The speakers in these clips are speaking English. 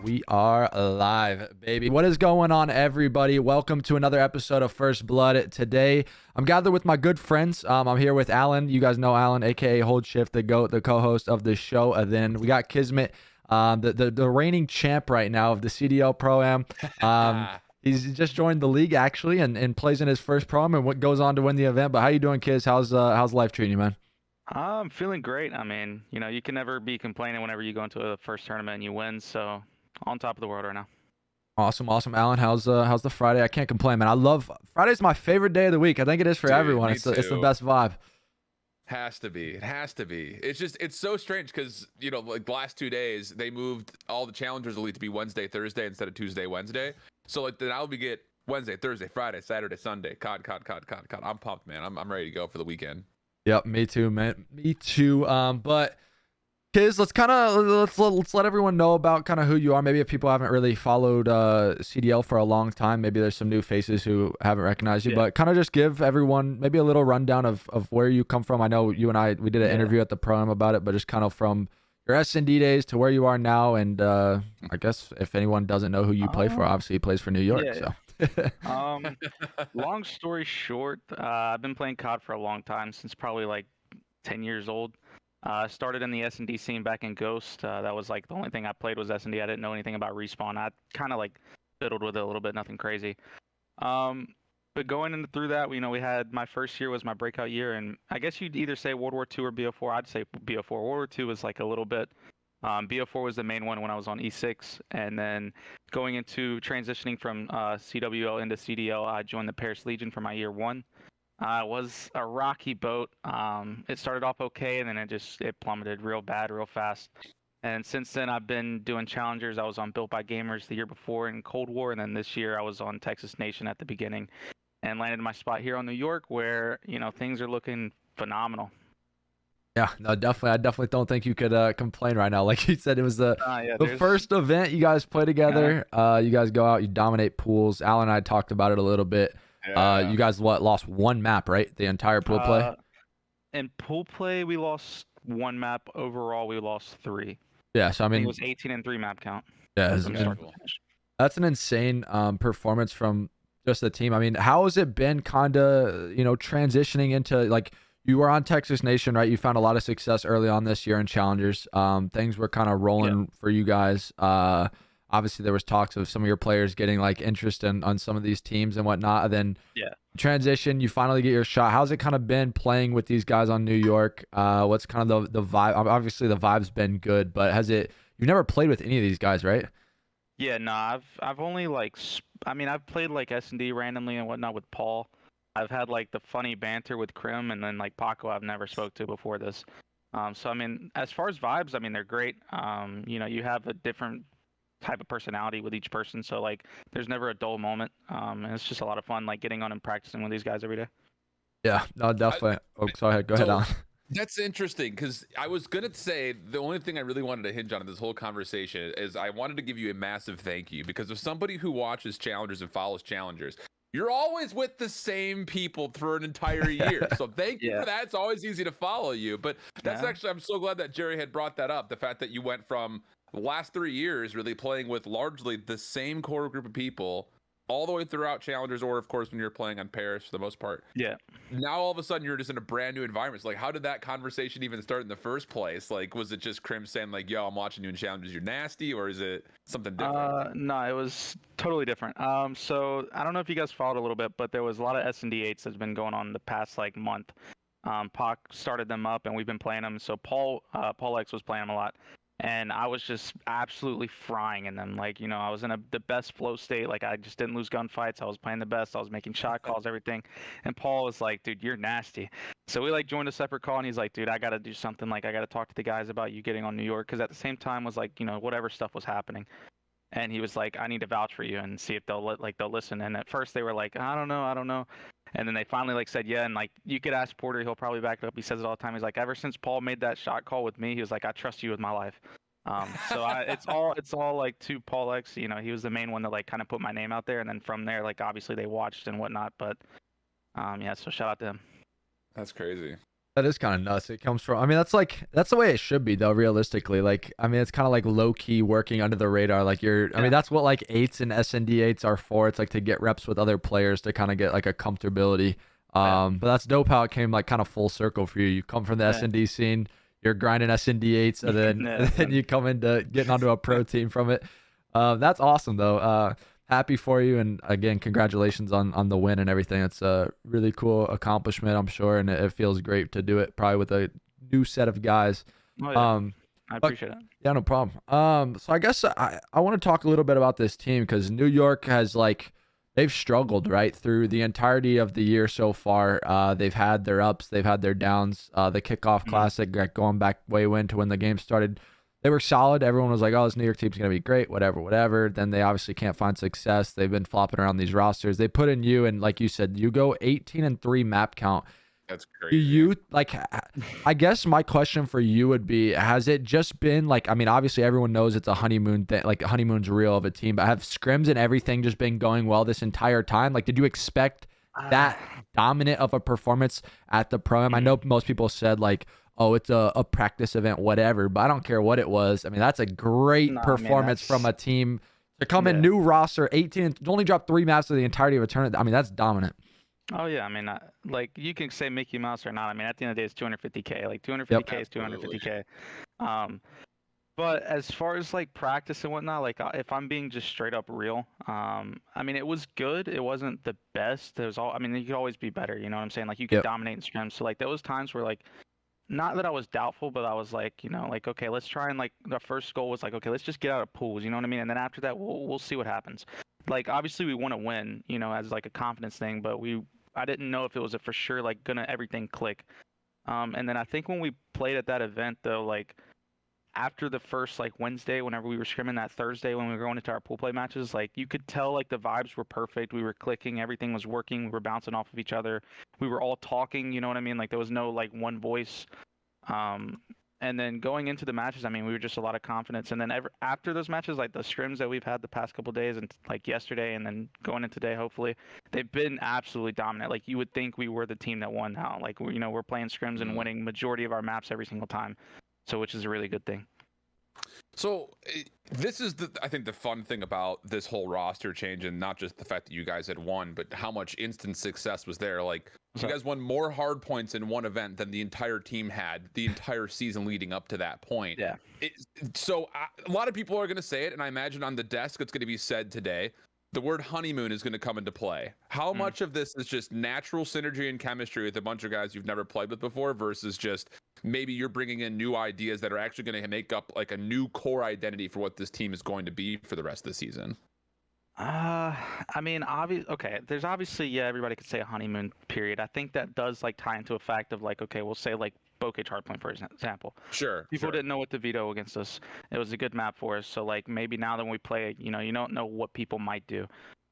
We are live, baby. What is going on, everybody? Welcome to another episode of First Blood. Today, I'm gathered with my good friends. I'm here with Alan. You guys know Alan, aka Hold Shift, the GOAT, the co-host of the show. And then we got Kismet, the reigning champ right now of the CDL Pro-Am. He's just joined the league actually, and plays in his first Pro-Am and what goes on to win the event. But how you doing, Kiz? How's life treating you, man? I'm feeling great. I mean, you can never be complaining whenever you go into a first tournament and you win. So, on top of the world right now. Awesome. Alan, how's the Friday? I can't complain, man. I love Friday's my favorite day of the week. I think it is for everyone. It's the best vibe. Has to be. It has to be. It's so strange because like the last 2 days they moved all the Challengers Elite to be Wednesday, Thursday instead of Tuesday, Wednesday. So like now we get Wednesday, Thursday, Friday, Saturday, Sunday. COD. I'm pumped, man. I'm ready to go for the weekend. Yep, me too, man. Me too. But Kiz, let's let everyone know about kind of who you are. Maybe if people haven't really followed CDL for a long time, maybe there's some new faces who haven't recognized you. But kind of just give everyone maybe a little rundown of where you come from. I know you and we did an interview at the Pro-Am about it, but just kind of from your S&D days to where you are now. And I guess if anyone doesn't know who you play for, obviously he plays for New York. So. Long story short, I've been playing COD for a long time, since probably like 10 years old. Started in the S&D scene back in Ghost. That was like the only thing I played was S&D. I didn't know anything about Respawn. I kind of like fiddled with it a little bit, nothing crazy. But going through that, we had my first year was my breakout year, and I guess you'd either say World War II or BO4. I'd say BO4. World War II was like a little bit. BO4 was the main one when I was on E6, and then going into transitioning from CWL into CDL, I joined the Paris Legion for my year one. It was a rocky boat. It started off okay, and then it plummeted real bad, real fast. And since then, I've been doing challengers. I was on Built by Gamers the year before in Cold War, and then this year I was on Texas Nation at the beginning, and landed my spot here on New York, where things are looking phenomenal. Yeah, no, definitely. I definitely don't think you could complain right now. Like you said, it was the first event you guys play together. You guys go out, you dominate pools. Alan and I talked about it a little bit. You guys lost one map, right? The entire pool play? In pool play, we lost one map. Overall, we lost 3. Yeah, so I mean, it was 18 and 3 map count. Yeah, that's an insane performance from just the team. I mean, how has it been kind of, transitioning into, like, you were on Texas Nation, right? You found a lot of success early on this year in Challengers. Things were kind of rolling for you guys. Obviously, there was talks of some of your players getting like interest on some of these teams and whatnot. And then transition, you finally get your shot. How's it kind of been playing with these guys on New York? What's kind of the vibe? Obviously, the vibe's been good, but you've never played with any of these guys, right? Yeah, no, I've only I've played like S&D randomly and whatnot with Paul. I've had like the funny banter with Crim, and then like Paco I've never spoke to before this. So I mean, as far as vibes, I mean they're great. You have a different type of personality with each person, so like there's never a dull moment. And it's just a lot of fun, like getting on and practicing with these guys every day. Yeah, no, definitely. Go ahead, Alan. That's interesting, because I was gonna say the only thing I really wanted to hinge on in this whole conversation is I wanted to give you a massive thank you, because of somebody who watches Challengers and follows Challengers, you're always with the same people for an entire year. So thank you for that. It's always easy to follow you. But that's actually, I'm so glad that Jerry had brought that up. The fact that you went from the last 3 years really playing with largely the same core group of people all the way throughout Challengers, or of course when you're playing on Paris for the most part. Yeah. Now all of a sudden you're just in a brand new environment. So like, how did that conversation even start in the first place? Like, was it just Crim saying like, yo, I'm watching you in Challengers, you're nasty, or is it something different? No, it was totally different. So I don't know if you guys followed a little bit, but there was a lot of S&D 8s that's been going on the past like month. Pac started them up and we've been playing them. So Paul X was playing them a lot. And I was just absolutely frying in them. Like, I was in the best flow state. Like, I just didn't lose gunfights. I was playing the best. I was making shot calls, everything. And Paul was like, dude, you're nasty. So we, like, joined a separate call, and he's like, dude, I got to do something. Like, I got to talk to the guys about you getting on New York. Because at the same time was, like, whatever stuff was happening. And he was like, I need to vouch for you and see if they'll listen. And at first they were like, I don't know. And then they finally like said, yeah. And like, you could ask Porter, he'll probably back it up. He says it all the time. He's like, ever since Paul made that shot call with me, he was like, I trust you with my life. So it's all like to Paul X. He was the main one that like kind of put my name out there. And then from there, like obviously they watched and whatnot. But so shout out to him. That's crazy. That is kind of nuts. It comes from, I mean, that's the way it should be though, realistically. Like, I mean, it's kind of like low key working under the radar. Like I mean, that's what like eights and SND eights are for. It's like to get reps with other players to kind of get like a comfortability. But that's dope how it came like kind of full circle for you. You come from the SND scene, you're grinding SND eights, and then you come into getting onto a pro team from it. That's awesome though. Happy for you, and again, congratulations on the win and everything. It's a really cool accomplishment, I'm sure, and it feels great to do it probably with a new set of guys. Oh, yeah. I appreciate it. Yeah, no problem. So I guess I want to talk a little bit about this team, because New York has they've struggled right through the entirety of the year so far. They've had their ups, they've had their downs. The kickoff classic, going back way when to when the game started, they were solid. Everyone was like, oh, this New York team's going to be great, whatever. Then they obviously can't find success. They've been flopping around these rosters. They put in you, and like you said, you go 18-3 map count. That's crazy. Do you, I guess my question for you would be, has it just been I mean, obviously everyone knows it's a honeymoon thing, like honeymoon's real of a team, but have scrims and everything just been going well this entire time? Like, did you expect that dominant of a performance at the Pro-Am? I know most people said oh, it's a practice event, whatever, but I don't care what it was. I mean, that's a great performance from a team to come in new roster, 18, only dropped 3 maps of the entirety of a tournament. I mean, that's dominant. Oh yeah, I mean, you can say Mickey Mouse or not. I mean, at the end of the day, it's 250K. Like 250K is 250K. But as far as practice and whatnot, if I'm being just straight up real, I mean, it was good. It wasn't the best. It was I mean, you could always be better. You know what I'm saying? You could dominate in scrims. So there was times where not that I was doubtful, but I was okay, let's try and the first goal was okay, let's just get out of pools, you know what I mean? And then after that, we'll see what happens. Obviously we want to win, as a confidence thing, but I didn't know if it was a for sure gonna everything click. And then I think when we played at that event though, after the first Wednesday, whenever we were scrimming that Thursday when we were going into our pool play matches, you could tell the vibes were perfect. We were clicking, everything was working, we were bouncing off of each other, we were all talking, you know what I mean? There was no one voice. And then going into the matches, I mean, we were just a lot of confidence. And then after those matches, the scrims that we've had the past couple days, and yesterday, and then going into today, hopefully, they've been absolutely dominant. You would think we were the team that won now. We're playing scrims and winning majority of our maps every single time. So, which is a really good thing. So this is I think the fun thing about this whole roster change, and not just the fact that you guys had won, but how much instant success was there. You guys won more hard points in one event than the entire team had the entire season leading up to that point. Yeah. So a lot of people are going to say it, and I imagine on the desk it's going to be said today. The word honeymoon is going to come into play. How much of this is just natural synergy and chemistry with a bunch of guys you've never played with before versus just maybe you're bringing in new ideas that are actually going to make up a new core identity for what this team is going to be for the rest of the season? I mean, okay, there's obviously, everybody could say a honeymoon period. I think that does tie into a fact of okay, we'll say Bokeh Hardpoint, for example. Sure. People didn't know what to veto against us. It was a good map for us. So maybe now that we play, you don't know what people might do.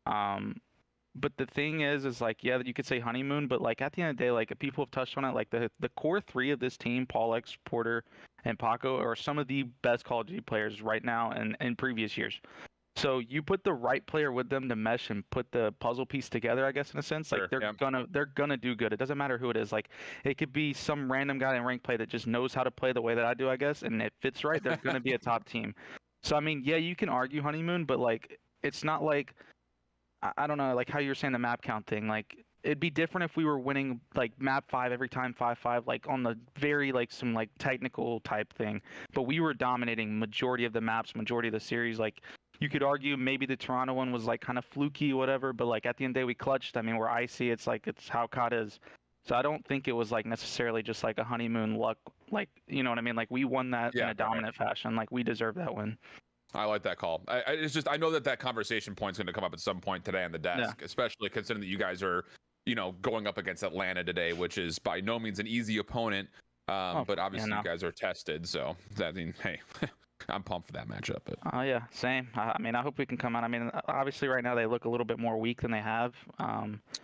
But the thing is yeah, you could say honeymoon, but at the end of the day, people have touched on it. The core 3 of this team, Paul X, Porter, and Paco, are some of the best Call of Duty players right now and in previous years. So you put the right player with them to mesh and put the puzzle piece together, I guess, in a sense. They're gonna do good. It doesn't matter who it is. It could be some random guy in rank play that just knows how to play the way that I do, I guess, and it fits right. They're gonna be a top team. So I mean, yeah, you can argue honeymoon, but it's not I don't know, how you were saying the map count thing. It'd be different if we were winning map 5 every time, 5-5, on the very some technical type thing. But we were dominating majority of the maps, majority of the series. You could argue maybe the Toronto one was kind of fluky, whatever, but at the end of the day we clutched. I mean, we're icy. It's it's how COD is. So I don't think it was necessarily just a honeymoon luck. You know what I mean? We won that in a dominant fashion. We deserve that win. I like that call. It's just I know that conversation point's going to come up at some point today on the desk, especially considering that you guys are going up against Atlanta today, which is by no means an easy opponent. But obviously you guys are tested, so that means hey. I'm pumped for that matchup. But yeah, same. I mean, I hope we can come out. I mean, obviously right now they look a little bit more weak than they have.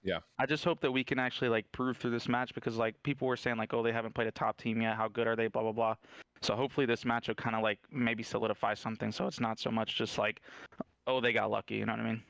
Yeah. I just hope that we can actually prove through this match, because people were saying oh, they haven't played a top team yet. How good are they? Blah blah blah. So hopefully this match will kind of maybe solidify something, so it's not so much just oh, they got lucky. You know what I mean?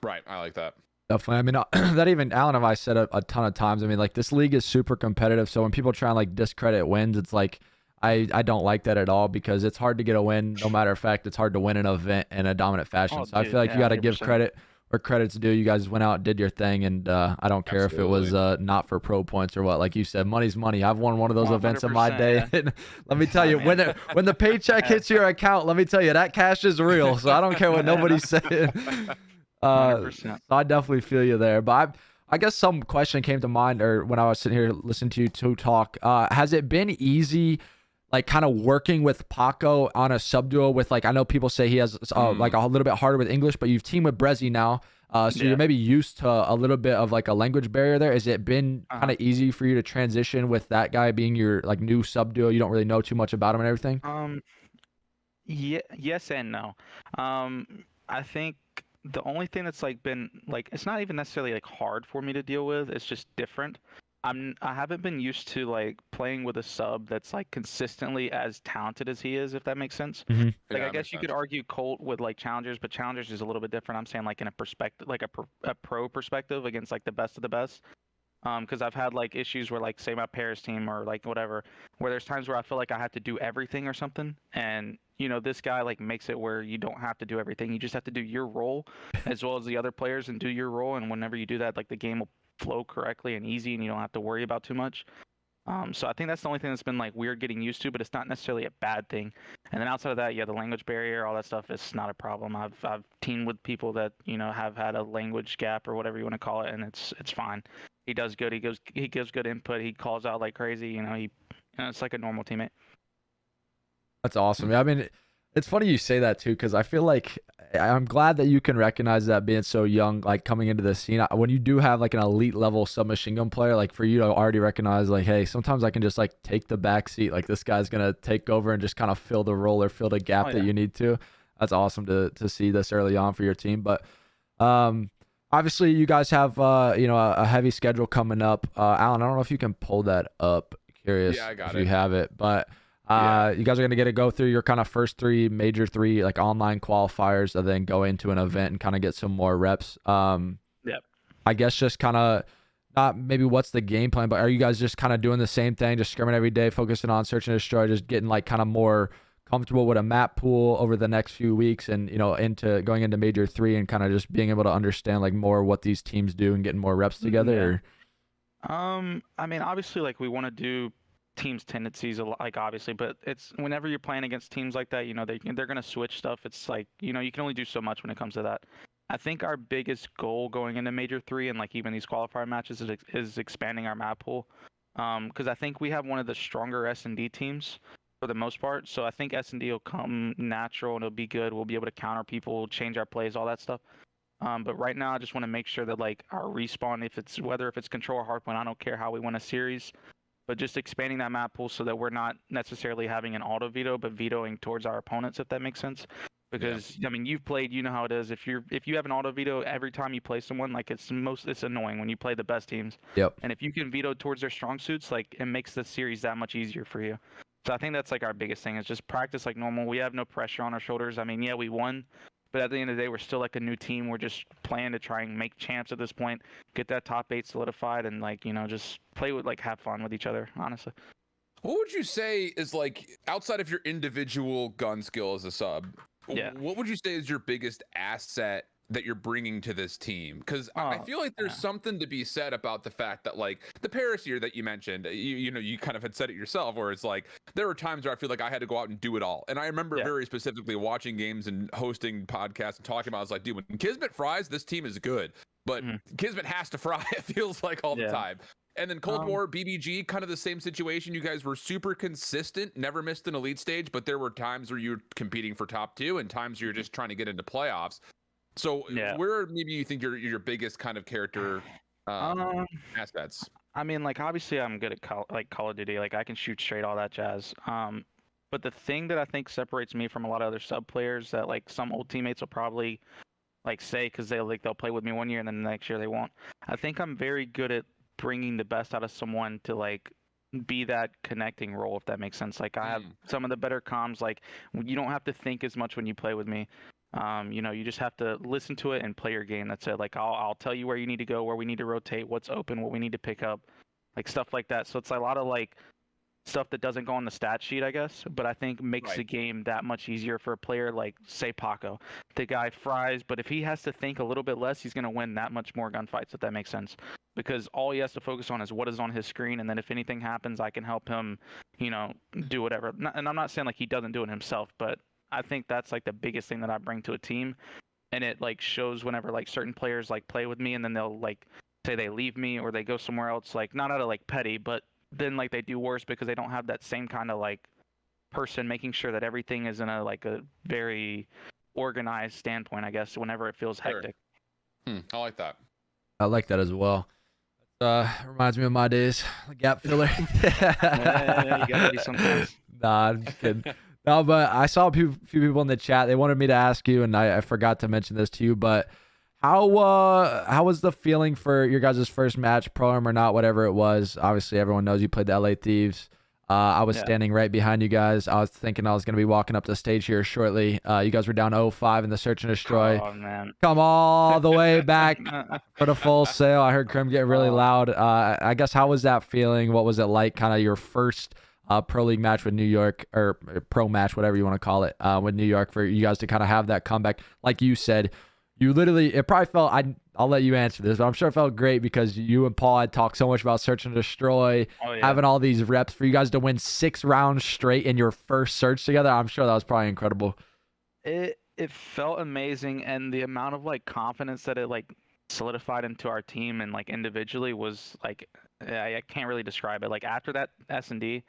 Right. I like that. Definitely. I mean, that even Alan and I said a ton of times. I mean, like this league is super competitive. So when people try and like discredit wins, it's like I don't like that at all because it's hard to get a win. No matter of fact, it's hard to win an event in a dominant fashion. Oh, So I dude, feel like you yeah, got to give 100%. credit where credit's due. You guys went out and did your thing, and I don't care if it was not for pro points or what. Like you said, money's money. I've won one of those events in my 100%, day. yeah. And let me tell Yeah, you, man. when the paycheck hits your account, let me tell you that cash is real. So I don't care what nobody's saying. 100%. So I definitely feel you there. But I guess some question came to mind, or when I was sitting here listening to you two talk. Has it been easy, like kind of working with Paco on a sub duo with like I know people say he has like a little bit harder with English, but you've teamed with Brezzy now, so Yeah. you're maybe used to a little bit of like a language barrier there. Has it been kind of easy for you to transition with that guy being your like new sub duo? You don't really know too much about him and everything. Yeah, yes and no. I think the only thing that's like been like it's not even necessarily like hard for me to deal with. It's just different. I haven't been used to like playing with a sub that's like consistently as talented as he is, if that makes sense. Mhm. Like Yeah, I that guess makes you could sense. argue Colt with like challengers, but challengers is a little bit different. I'm saying like in a perspective, like a pro perspective against like the best of the best. Because I've had like issues where like say my Paris team or like whatever, where there's times where I feel like I have to do everything or something, and this guy like makes it where you don't have to do everything. You just have to do your role as well as the other players and do your role. And whenever you do that, like the game will flow correctly and easy, and you don't have to worry about too much. So I think that's the only thing that's been like weird getting used to, but it's not necessarily a bad thing. And then outside of that, yeah, the language barrier, all that stuff is not a problem. I've teamed with people that have had a language gap or whatever you want to call it, and it's fine. He does good. He gives good input. He calls out like crazy. It's like a normal teammate. That's awesome. Yeah, I mean, it's funny you say that too, because I feel like I'm glad that you can recognize that being so young, like coming into the scene. When you do have like an elite level submachine gun player, like for you to already recognize, like, hey, sometimes I can just like take the back seat. Like this guy's gonna take over and just kind of fill the role or fill the gap Oh, that yeah. you need to. That's awesome to see this early on for your team. But obviously you guys have a heavy schedule coming up. Alan, I don't know if you can pull that up. Curious Yeah, I got if it. you have it, but. Yeah. You guys are going to get to go through your kind of first major three like online qualifiers and then go into an event and kind of get some more reps. Yep. I guess just kind of not maybe what's the game plan, but are you guys just kind of doing the same thing, just scrimming every day, focusing on search and destroy, just getting like kind of more comfortable with a map pool over the next few weeks and, into going into major three and kind of just being able to understand like more what these teams do and getting more reps together? I mean, obviously, like we want to do teams' tendencies, like obviously, but it's whenever you're playing against teams like that, they're gonna switch stuff. It's like you can only do so much when it comes to that. I think our biggest goal going into Major 3 and like even these qualifier matches is expanding our map pool, because I think we have one of the stronger S&D teams for the most part. So I think S&D will come natural and it'll be good. We'll be able to counter people, change our plays, all that stuff. But right now, I just want to make sure that like our respawn, whether if it's control or hardpoint, I don't care how we win a series, but just expanding that map pool so that we're not necessarily having an auto veto, but vetoing towards our opponents, if that makes sense. Because I mean, you've played, you know how it is. If you have an auto veto every time you play someone, like it's annoying when you play the best teams. Yep. And if you can veto towards their strong suits, like it makes the series that much easier for you. So I think that's like our biggest thing is just practice like normal. We have no pressure on our shoulders. I mean, yeah, we won, but at the end of the day, we're still like a new team. We're just playing to try and make champs at this point, get that top 8 solidified, and like just play with like have fun with each other. Honestly. What would you say is like outside of your individual gun skill as a sub? Yeah. What would you say is your biggest asset that you're bringing to this team? Because I feel like there's something to be said about the fact that like the Paris year that you mentioned, you kind of had said it yourself, where it's like there were times where I feel like I had to go out and do it all. And I remember very specifically watching games and hosting podcasts and talking about, I was like, dude, when Kismet fries, this team is good. But Kismet has to fry, it feels like all the time. And then Cold War, BBG, kind of the same situation. You guys were super consistent, never missed an elite stage, but there were times where you were competing for top 2 and times you're just trying to get into playoffs. So where maybe you think your biggest kind of character assets? I mean, like obviously I'm good at Call of Duty. Like I can shoot straight, all that jazz. But the thing that I think separates me from a lot of other sub players that like some old teammates will probably like say because they'll play with me one year and then the next year they won't. I think I'm very good at bringing the best out of someone to like be that connecting role, if that makes sense. Like I have some of the better comms. Like you don't have to think as much when you play with me. You know, you just have to listen to it and play your game. That's it. Like I'll tell you where you need to go, where we need to rotate, what's open, what we need to pick up, like stuff like that. So it's a lot of like stuff that doesn't go on the stat sheet, I guess, but I think makes the game that much easier for a player like, say, Paco. The guy fries, but if he has to think a little bit less, he's going to win that much more gunfights, if that makes sense. Because all he has to focus on is what is on his screen, and then if anything happens, I can help him, you know, do whatever. And I'm not saying like he doesn't do it himself, but I think that's like the biggest thing that I bring to a team, and it like shows whenever like certain players like play with me, and then they'll like say they leave me or they go somewhere else, like not out of like petty, but then like they do worse because they don't have that same kind of like person making sure that everything is in a like a very organized standpoint, I guess, whenever it feels hectic. I like that. I like that as well. Reminds me of my days, gap filler. Yeah, you gotta be sometimes. Nah, I'm just kidding. No, but I saw a few people in the chat. They wanted me to ask you, and I forgot to mention this to you, but how was the feeling for your guys' first match, pro-am or not, whatever it was? Obviously, everyone knows you played the LA Thieves. I was standing right behind you guys. I was thinking I was going to be walking up the stage here shortly. You guys were down 0-5 in the search and destroy. Oh, man. Come all the way back for the full sale. I heard Crim get really loud. I guess, how was that feeling? What was it like, kind of your first pro league match with New York, or pro match, whatever you want to call it, with New York, for you guys to kind of have that comeback? Like you said, you literally, it probably felt, I'll let you answer this, but I'm sure it felt great because you and Paul had talked so much about search and destroy, having all these reps. For you guys to win 6 rounds straight in your first search together, I'm sure that was probably incredible. It felt amazing, and the amount of like confidence that it like solidified into our team and like individually was like, I can't really describe it. Like after that S&D,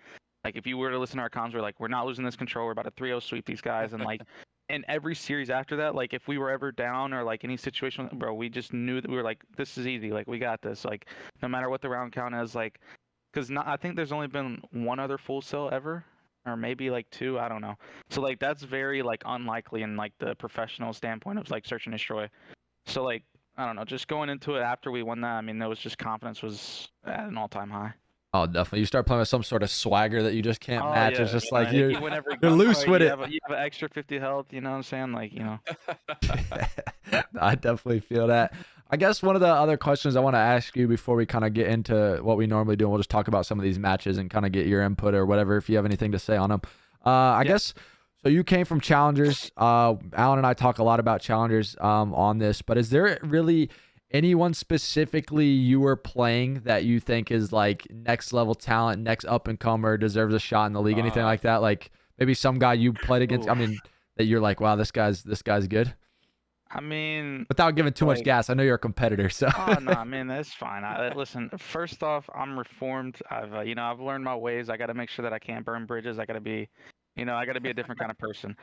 like if you were to listen to our comms, we're like, we're not losing this control, we're about to 3-0 sweep these guys, and like in every series after that, like if we were ever down or like any situation, bro, we just knew that we were like, this is easy, like we got this, like no matter what the round count is, like, because I think there's only been one other full sell ever, or maybe like 2, I don't know. So like that's very like unlikely in like the professional standpoint of like search and destroy. So like I don't know, just going into it after we won that, I mean, there was just confidence was at an all-time high. Oh, definitely. You start playing with some sort of swagger that you just can't match. Yeah. It's just like you're you're loose with it. You have an extra 50 health, you know what I'm saying? Like, you know. I definitely feel that. I guess one of the other questions I want to ask you before we kind of get into what we normally do, and we'll just talk about some of these matches and kind of get your input or whatever, if you have anything to say on them. I guess, so you came from Challengers. Alan and I talk a lot about Challengers on this, but is there really anyone specifically you were playing that you think is like next level talent, next up and comer, deserves a shot in the league, anything like that? Like maybe some guy you played against, I mean, that you're like, wow, this guy's good. I mean, without giving too much gas, I know you're a competitor, so. Oh no, I mean that's fine. Listen, first off, I'm reformed. I've I've learned my ways. I got to make sure that I can't burn bridges. I got to be, I got to be a different kind of person.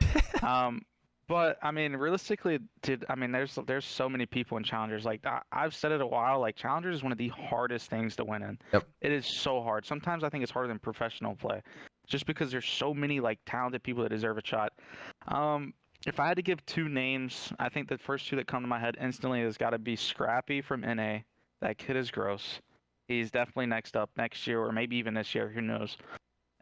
But I mean, realistically, there's so many people in Challengers. Like I've said it a while. Like Challengers is one of the hardest things to win in. Yep. It is so hard. Sometimes I think it's harder than professional play, just because there's so many like talented people that deserve a shot. If I had to give 2 names, I think the first 2 that come to my head instantly has got to be Scrappy from NA. That kid is gross. He's definitely next up next year, or maybe even this year. Who knows?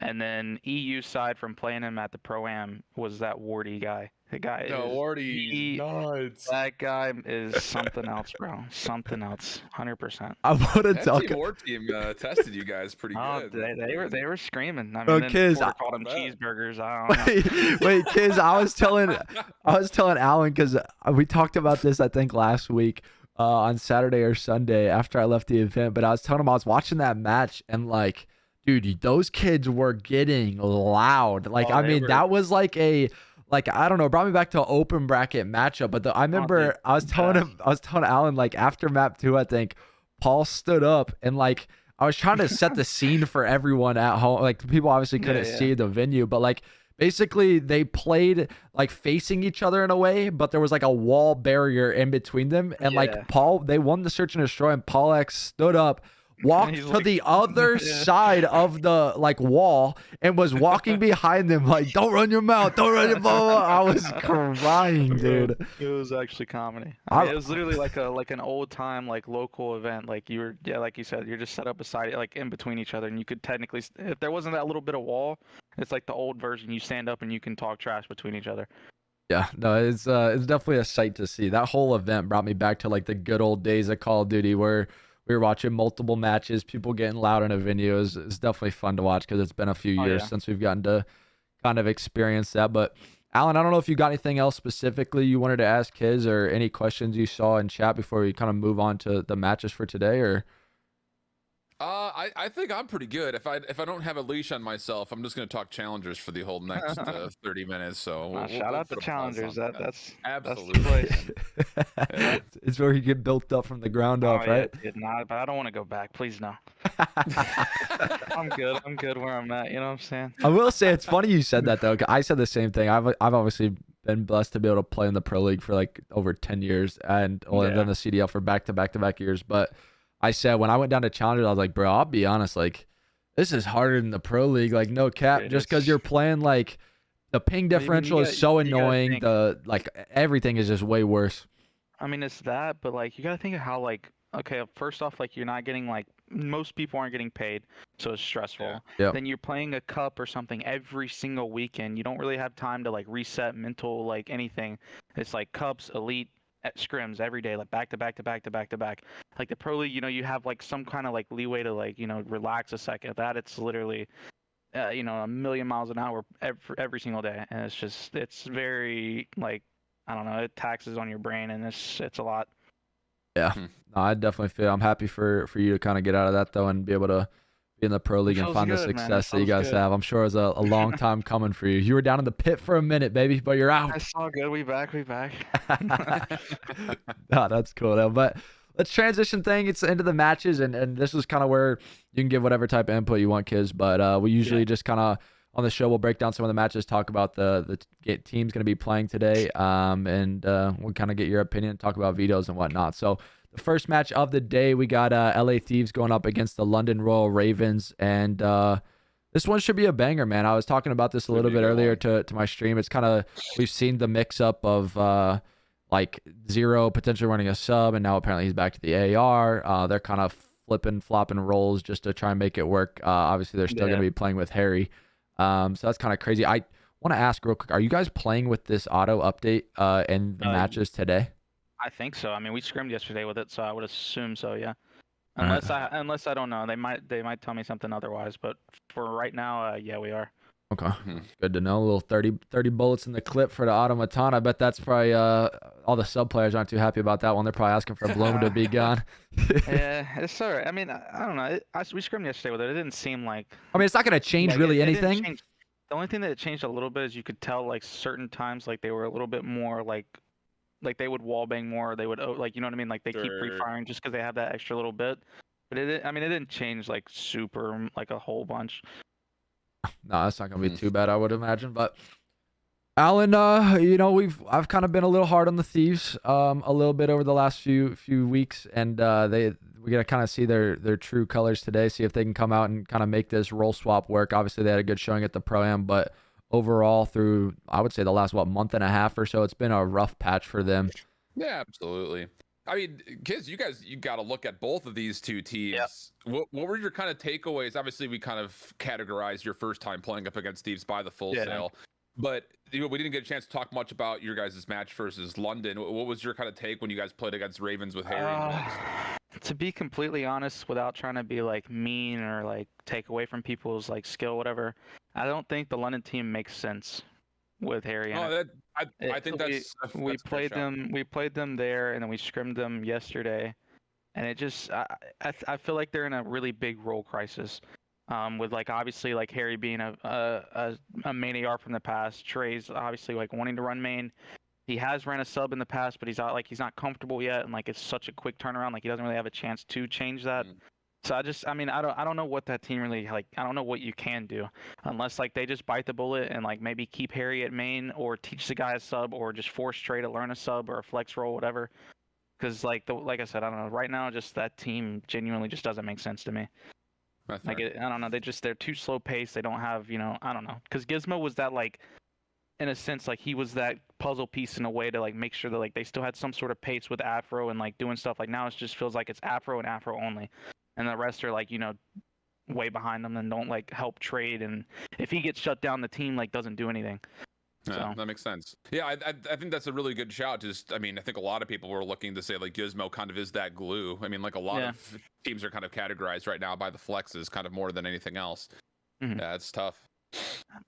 And then EU side, from playing him at the Pro-Am, was that Wardy guy. The guy Wardy's nuts. That guy is something else, bro. Something else. 100%. I want to talk. Our team tested you guys pretty good. They were screaming. I mean, Kiz, I called them cheeseburgers. I don't know. Wait, Kiz, I was telling Alan, because we talked about this, I think, last week on Saturday or Sunday after I left the event. But I was telling him I was watching that match, and like, dude, those kids were getting loud. Like, that was like I don't know, it brought me back to an open bracket matchup. But I remember I was telling Alan, like after map 2, I think Paul stood up and like I was trying to set the scene for everyone at home. Like people obviously couldn't see the venue, but like basically they played like facing each other in a way, but there was like a wall barrier in between them. And like Paul, they won the search and destroy, and Paul X stood up, walked to the other side of the like wall, and was walking behind them like, don't run your mouth, don't run your mouth. I was crying, dude. It was actually comedy. It was literally like an old time like local event. Like you were, like you said, you're just set up beside it, like in between each other, and you could technically, if there wasn't that little bit of wall, it's like the old version. You stand up and you can talk trash between each other. Yeah, no, it's definitely a sight to see. That whole event brought me back to like the good old days of Call of Duty where we were watching multiple matches, people getting loud in a venue. It's definitely fun to watch because it's been a few Oh years yeah. since we've gotten to kind of experience that. But Alan, I don't know if you got anything else specifically you wanted to ask his or any questions you saw in chat before we kind of move on to the matches for today, or I think I'm pretty good. If I don't have a leash on myself, I'm just gonna talk challengers for the whole next 30 minutes. So Shout we'll out to put a pause challengers. on that. That's the Absolutely, place. man. Yeah. it's where you get built up from the ground Oh up, yeah, right? dude. Nah, but I don't want to go back. Please no. I'm good. I'm good where I'm at. You know what I'm saying? I will say it's funny you said that though. 'Cause I said the same thing. I've obviously been blessed to be able to play in the pro league for like over 10 years and well, and then Yeah. the CDL for back to back to back years. But I said when I went down to challengers, I was like, bro, I'll be honest, like this is harder than the pro league. Like no cap, Dude, just because you're playing like the ping I mean, differential is so you gotta annoying. think. The like everything is just way worse. I mean, it's that, but like you gotta think of how like okay, first off, like you're not getting like most people aren't getting paid, so it's stressful. Yeah. Yep. Then you're playing a cup or something every single weekend. You don't really have time to like reset mental like anything. It's like cups, elite, scrims every day, like back to back to back to back to back. Like the pro league, you have like some kind of like leeway to like relax a second. That it's literally a million miles an hour every single day, and it's very like I don't know, it taxes on your brain, and it's a lot. Yeah. Hmm. No, I definitely feel I'm happy for you to kind of get out of that though and be able to be in the pro It league and feels find the good, man. It success that you feels guys good. have. I'm sure it was a long time coming for you. You were down in the pit for a minute, baby, but you're out. It's all good. We back. We back. No, that's cool though. But let's transition thing. It's into the matches, and this is kind of where you can give whatever type of input you want, kids. But we usually just kind of on the show we'll break down some of the matches, talk about the teams going to be playing today, and we'll kind of get your opinion, talk about vetoes and whatnot. So the first match of the day, we got LA Thieves going up against the London Royal Ravens, and this one should be a banger, man. I was talking about this a little bit earlier to my stream. It's kind of we've seen the mix up of like Zero potentially running a sub, and now apparently he's back to the AR. They're kind of flipping, flopping roles just to try and make it work. Obviously, they're still going to be playing with Harry. So that's kind of crazy. I want to ask real quick, are you guys playing with this auto update in the matches today? I think so. I mean, we scrimmed yesterday with it, so I would assume so. Yeah. All right. Unless I don't know, they might tell me something otherwise. But for right now, yeah, we are. Okay. Good to know. A little 30 bullets in the clip for the automaton. I bet that's probably all the sub players aren't too happy about that one. They're probably asking for Bloom to be gone. Yeah, it's alright. I mean, I don't know. We scrimmed yesterday with it. It didn't seem like. I mean, it's not going to change like, really it didn't anything. change. The only thing that it changed a little bit is you could tell like certain times like they were a little bit more like they would wall bang more. They would like you know what I mean. Like they keep pre-firing just because they have that extra little bit. But I mean, it didn't change like super like a whole bunch. No, that's not gonna be too bad, I would imagine. But Alan, I've kind of been a little hard on the Thieves, a little bit over the last few weeks, and we gotta kind of see their true colors today, see if they can come out and kind of make this role swap work. Obviously, they had a good showing at the Pro-Am, but overall, through I would say the last month and a half or so, it's been a rough patch for them. Yeah, absolutely. I mean, kids, you got to look at both of these two teams. Yep. What were your kind of takeaways? Obviously, we kind of categorized your first time playing up against Thieves by the full sale, but we didn't get a chance to talk much about your guys' match versus London. What was your kind of take when you guys played against Ravens with Harry? To be completely honest, without trying to be like mean or like take away from people's like skill, whatever, I don't think the London team makes sense with Harry. I think we played them there, and then we scrimmed them yesterday, and it just I feel like they're in a really big role crisis. With like obviously like Harry being a main AR from the past, Trey's obviously like wanting to run main. He has ran a sub in the past, but he's not comfortable yet, and like it's such a quick turnaround, like he doesn't really have a chance to change that. So I don't know what that team really like. I don't know what you can do unless like they just bite the bullet and like maybe keep Harry at main or teach the guy a sub or just force Trey to learn a sub or a flex roll, whatever. Because like I said, I don't know. Right now, just that team genuinely just doesn't make sense to me. Like I don't know. They're too slow paced. They don't have I don't know. Because Gizmo was that like in a sense like he was that puzzle piece in a way to like make sure that like they still had some sort of pace with Afro and like doing stuff. Like now it just feels like it's Afro and Afro only. And the rest are like, way behind them and don't like help trade. And if he gets shut down, the team like doesn't do anything. Yeah, So that makes sense. Yeah, I think that's a really good shout. Just, I mean, I think a lot of people were looking to say like Gizmo kind of is that glue. I mean, like a lot yeah. of teams are kind of categorized right now by the flexes, kind of more than anything else. Mhm. Yeah, it's tough.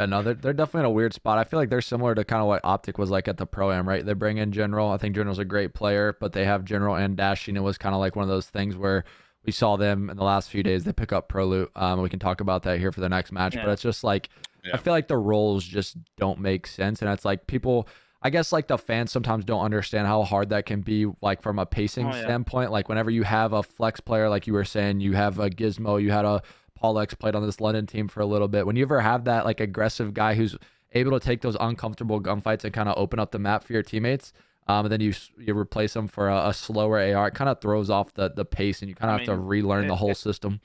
And no, they're definitely in a weird spot. I feel like they're similar to kind of what Optic was like at the Pro-Am, right? They bring in General. I think General's a great player, but they have General and Dashing. It was kind of like one of those things where we saw them in the last few days. They pick up Prolute. We can talk about that here for the next match, but Yeah. it's just like, I Yeah. feel like the roles just don't make sense. And it's like people, I guess like the fans sometimes don't understand how hard that can be, like from a pacing Oh, yeah. standpoint. Like whenever you have a flex player, like you were saying, you have a Gizmo, you had a Paul X played on this London team for a little bit. When you ever have that like aggressive guy who's able to take those uncomfortable gunfights and kind of open up the map for your teammates, and then you replace them for a slower AR, it kind of throws off the pace, and you kind of have to relearn the whole system.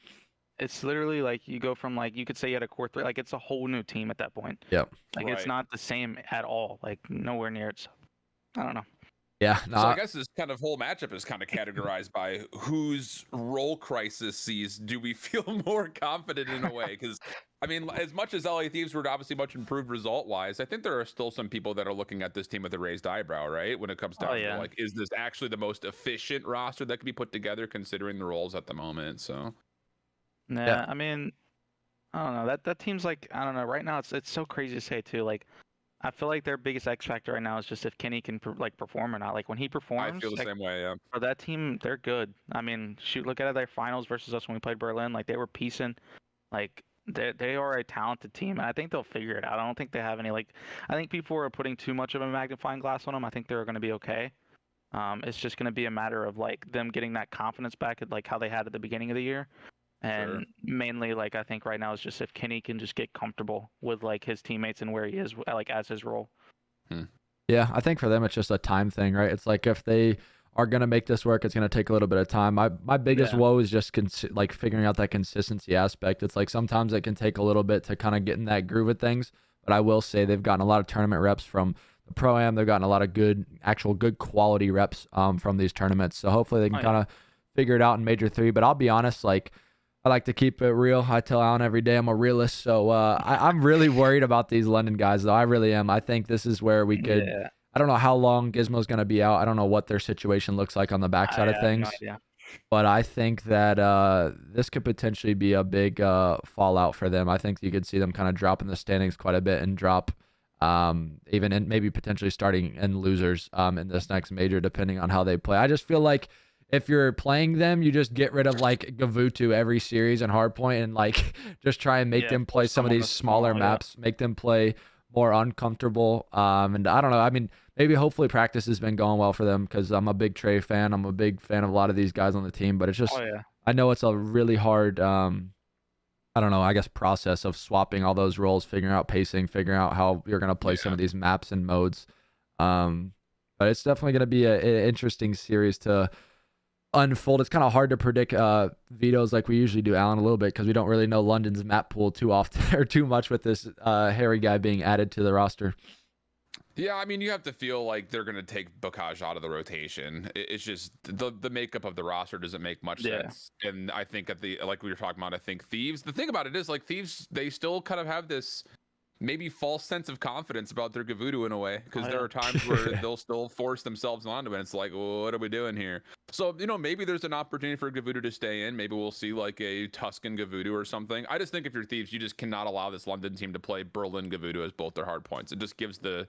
It's literally like you go from like you could say you had a core 3, like it's a whole new team at that point. Yep. Like Right. it's not the same at all. Like nowhere near it. So, I don't know. Yeah. So I guess this kind of whole matchup is kind of categorized by whose role crises do we feel more confident in a way? Because I mean, as much as LA Thieves were obviously much improved result wise, I think there are still some people that are looking at this team with a raised eyebrow, right? When it comes down to like, is this actually the most efficient roster that could be put together considering the roles at the moment? So Yeah. I mean, I don't know. That team's like, I don't know. Right now, it's so crazy to say too. Like, I feel like their biggest X factor right now is just if Kenny can perform or not. Like when he performs, I feel the same way. Yeah. for that team, they're good. I mean, shoot, look at their finals versus us when we played Berlin. Like they were piecing. Like they are a talented team, and I think they'll figure it out. I don't think they have any like. I think people are putting too much of a magnifying glass on them. I think they're going to be okay. It's just going to be a matter of like them getting that confidence back at like how they had at the beginning of the year. And mainly, like I think right now is just if Kenny can just get comfortable with like his teammates and where he is, like as his role. Yeah, I think for them it's just a time thing, right? It's like if they are gonna make this work, it's gonna take a little bit of time. My biggest woe is just like figuring out that consistency aspect. It's like sometimes it can take a little bit to kind of get in that groove of things. But I will say they've gotten a lot of tournament reps from the Pro-Am. They've gotten a lot of good quality reps from these tournaments. So hopefully they can kind of figure it out in Major 3. But I'll be honest, like I like to keep it real. I tell Alan every day I'm a realist. So I'm really worried about these London guys, though. I really am. I think this is where we could. Yeah. I don't know how long Gizmo's going to be out. I don't know what their situation looks like on the backside of things. No idea. But I think that this could potentially be a big fallout for them. I think you could see them kind of drop in the standings quite a bit and drop even in maybe potentially starting in losers in this next major, depending on how they play. I just feel like if you're playing them, you just get rid of like Gavutu every series and Hardpoint and like just try and make them play some of these smaller maps, make them play more uncomfortable. And I don't know. I mean, maybe hopefully practice has been going well for them because I'm a big Trey fan. I'm a big fan of a lot of these guys on the team, but it's just, I know it's a really hard, I don't know, I guess process of swapping all those roles, figuring out pacing, figuring out how you're going to play some of these maps and modes. But it's definitely going to be an interesting series to unfold. It's kind of hard to predict vetoes like we usually do, Alan, a little bit because we don't really know London's map pool too often or too much with this hairy guy being added to the roster. Yeah, I mean, you have to feel like they're going to take Bokaj out of the rotation. It's just the makeup of the roster doesn't make much sense. And I think like we were talking about, I think Thieves, the thing about it is like Thieves, they still kind of have this maybe false sense of confidence about their Gavutu in a way, because there are times where they'll still force themselves onto it. And it's like, well, what are we doing here? So, maybe there's an opportunity for Gavutu to stay in. Maybe we'll see like a Tuscan Gavutu or something. I just think if you're Thieves, you just cannot allow this London team to play Berlin Gavutu as both their hard points. It just gives the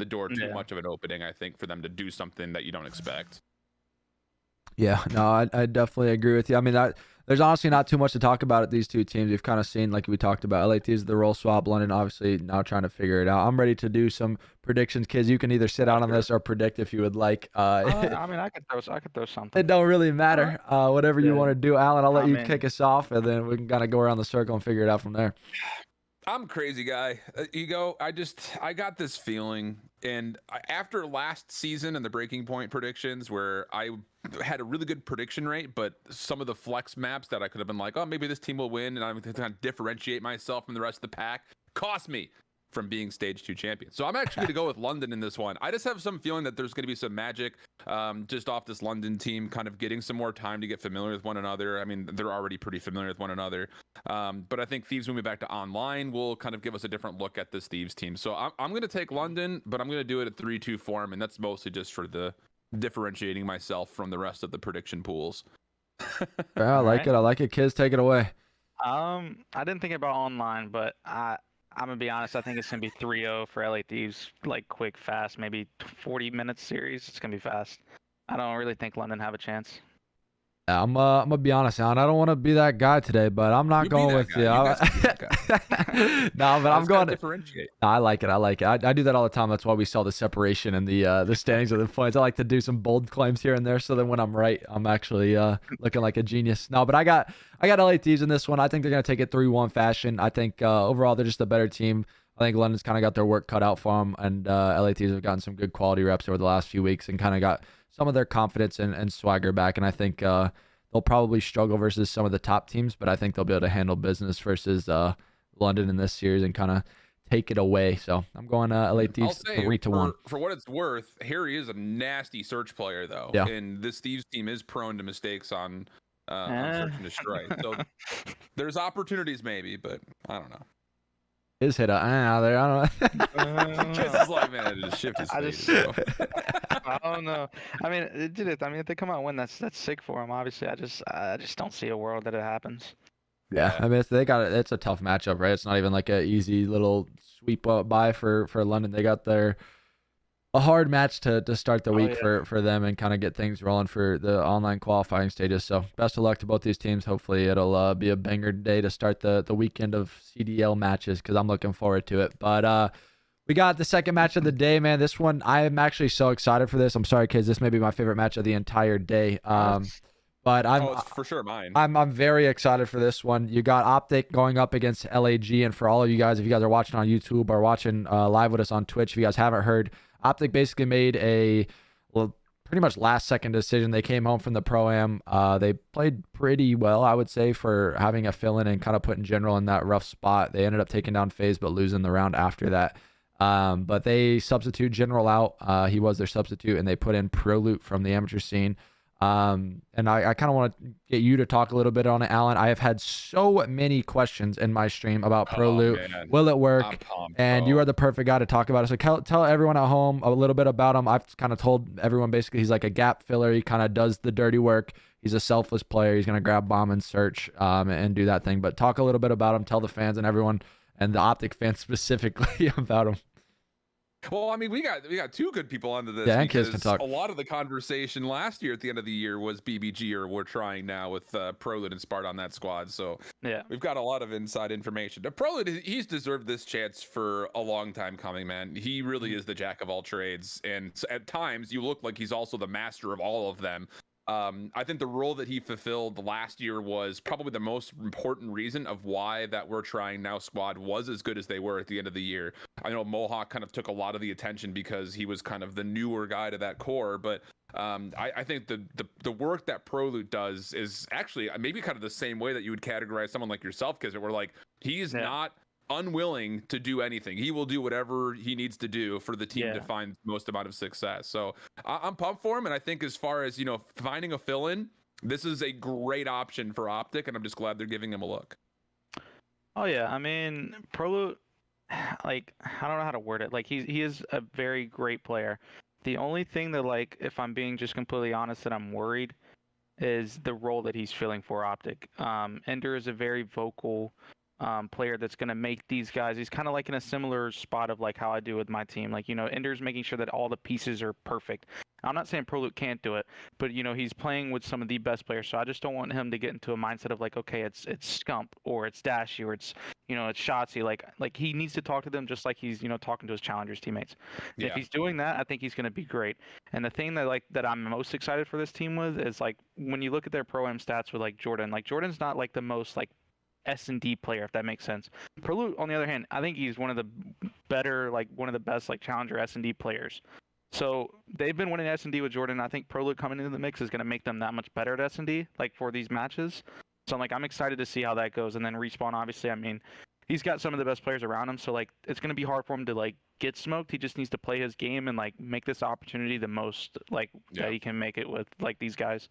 door too much of an opening, I think, for them to do something that you don't expect. Yeah, no, I definitely agree with you. I mean, there's honestly not too much to talk about at these two teams. We've kind of seen, like we talked about, LA Thieves, the role swap. London, obviously, now trying to figure it out. I'm ready to do some predictions, kids. You can either sit out on this or predict if you would like. I mean, I could throw something. It don't really matter. Whatever you want to do, Alan. I'll let you kick us off, and then we can kind of go around the circle and figure it out from there. I'm a crazy guy. Ego, I got this feeling, and after last season and the breaking point predictions where I had a really good prediction rate, but some of the flex maps that I could have been like, oh, maybe this team will win, and I'm going to kind of differentiate myself from the rest of the pack, cost me. from being stage 2 champions. So I'm actually going to go with London in this one. I just have some feeling that there's going to be some magic just off this London team kind of getting some more time to get familiar with one another. I mean, they're already pretty familiar with one another. But I think Thieves moving back to online will kind of give us a different look at this Thieves team. So I'm going to take London, but I'm going to do it at 3-2 form, and that's mostly just for the differentiating myself from the rest of the prediction pools. Yeah, I like it. I like it. Kids, take it away. I didn't think about online, but I'm gonna be honest. I think it's gonna be 3-0 for LA Thieves, like quick, fast, maybe 40-minute series. It's gonna be fast. I don't really think London have a chance. I'm gonna be honest, Alan. I don't want to be that guy today, but I'm not going with you. No, but I'm going to differentiate. No, I like it. I like it. I do that all the time. That's why we saw the separation in the standings of the points. I like to do some bold claims here and there, so that when I'm right, I'm actually looking like a genius. No, but I got LA Thieves in this one. I think they're gonna take it 3-1 fashion. I think overall they're just a better team. I think London's kind of got their work cut out for them, and LA Thieves have gotten some good quality reps over the last few weeks and kind of got some of their confidence and swagger back. And I think they'll probably struggle versus some of the top teams, but I think they'll be able to handle business versus London in this series and kind of take it away. So I'm going LA Thieves 3-1. For what it's worth, Harry is a nasty search player, though. Yeah. And this Thieves team is prone to mistakes on search and destroy. So there's opportunities maybe, but I don't know. His hit out there. I don't know. Kiss is like, man, just shift his face. I don't know. I mean, if they come out and win, that's sick for them. Obviously, I just don't see a world that it happens. Yeah, I mean, it's a tough matchup, right? It's not even like an easy little sweep by for London. They got a hard match to start the week for them and kind of get things rolling for the online qualifying stages. So best of luck to both these teams. Hopefully it'll be a banger day to start the weekend of CDL matches, because I'm looking forward to it. But we got the second match of the day, man. This one, I'm actually so excited for this. I'm sorry, kids. This may be my favorite match of the entire day. But it's for sure mine. I'm very excited for this one. You got Optic going up against LAG, and for all of you guys, if you guys are watching on YouTube or watching live with us on Twitch, if you guys haven't heard, Optic basically made pretty much last second decision. They came home from the Pro-Am. They played pretty well, I would say, for having a fill-in and kind of putting General in that rough spot. They ended up taking down FaZe, but losing the round after that. But they substitute General out. He was their substitute, and they put in Prolute from the amateur scene. And I kind of want to get you to talk a little bit on it, Alan. I have had so many questions in my stream about Prolute. Will it work? And you are the perfect guy to talk about it. So tell everyone at home a little bit about him. I've kind of told everyone basically he's like a gap filler. He kind of does the dirty work. He's a selfless player. He's going to grab bomb and search and do that thing. But talk a little bit about him. Tell the fans and everyone, and the Optic fans specifically, about him. Well, I mean, we got two good people onto this. Yeah, and kids can talk. A lot of the conversation last year at the end of the year was BBG, or we're trying now with Prolute and Spart on that squad. So yeah, we've got a lot of inside information. Prolute, he's deserved this chance for a long time coming, man. He really is the jack of all trades, and at times you look like he's also the master of all of them. I think the role that he fulfilled last year was probably the most important reason of why that We're Trying Now squad was as good as they were at the end of the year. I know Mohawk kind of took a lot of the attention because he was kind of the newer guy to that core, but I think the work that Prolute does is actually maybe kind of the same way that you would categorize someone like yourself, because we're like, he's not unwilling to do anything. He will do whatever he needs to do for the team to find the most amount of success. So I'm pumped for him, and I think as far as finding a fill-in, this is a great option for Optic, and I'm just glad they're giving him a look. Oh yeah, I mean, Prolute, like, I don't know how to word it. Like, he is a very great player. The only thing that, like, if I'm being just completely honest, that I'm worried is the role that he's filling for Optic. Ender is a very vocal player that's going to make these guys, he's kind of like in a similar spot of like how I do with my team. Like, Ender's making sure that all the pieces are perfect. I'm not saying Prolute can't do it, but he's playing with some of the best players, so I just don't want him to get into a mindset of like, okay, it's Scump or it's Dashy or it's it's Shotzzy. Like he needs to talk to them just like he's talking to his challengers teammates. Yeah. If he's doing that, I think he's going to be great. And the thing that I'm most excited for this team with is, like, when you look at their Pro-Am stats with like Jordan, like Jordan's not like the most like S&D player, if that makes sense. Prolute, on the other hand, I think he's one of the better, like one of the best like challenger S&D players. So they've been winning S&D with Jordan. I think Prolute coming into the mix is going to make them that much better at S&D, like for these matches. So I'm excited to see how that goes. And then Respawn, obviously, I mean, he's got some of the best players around him. So like it's gonna be hard for him to like get smoked. He just needs to play his game and like make this opportunity the most like that he can make it with like these guys.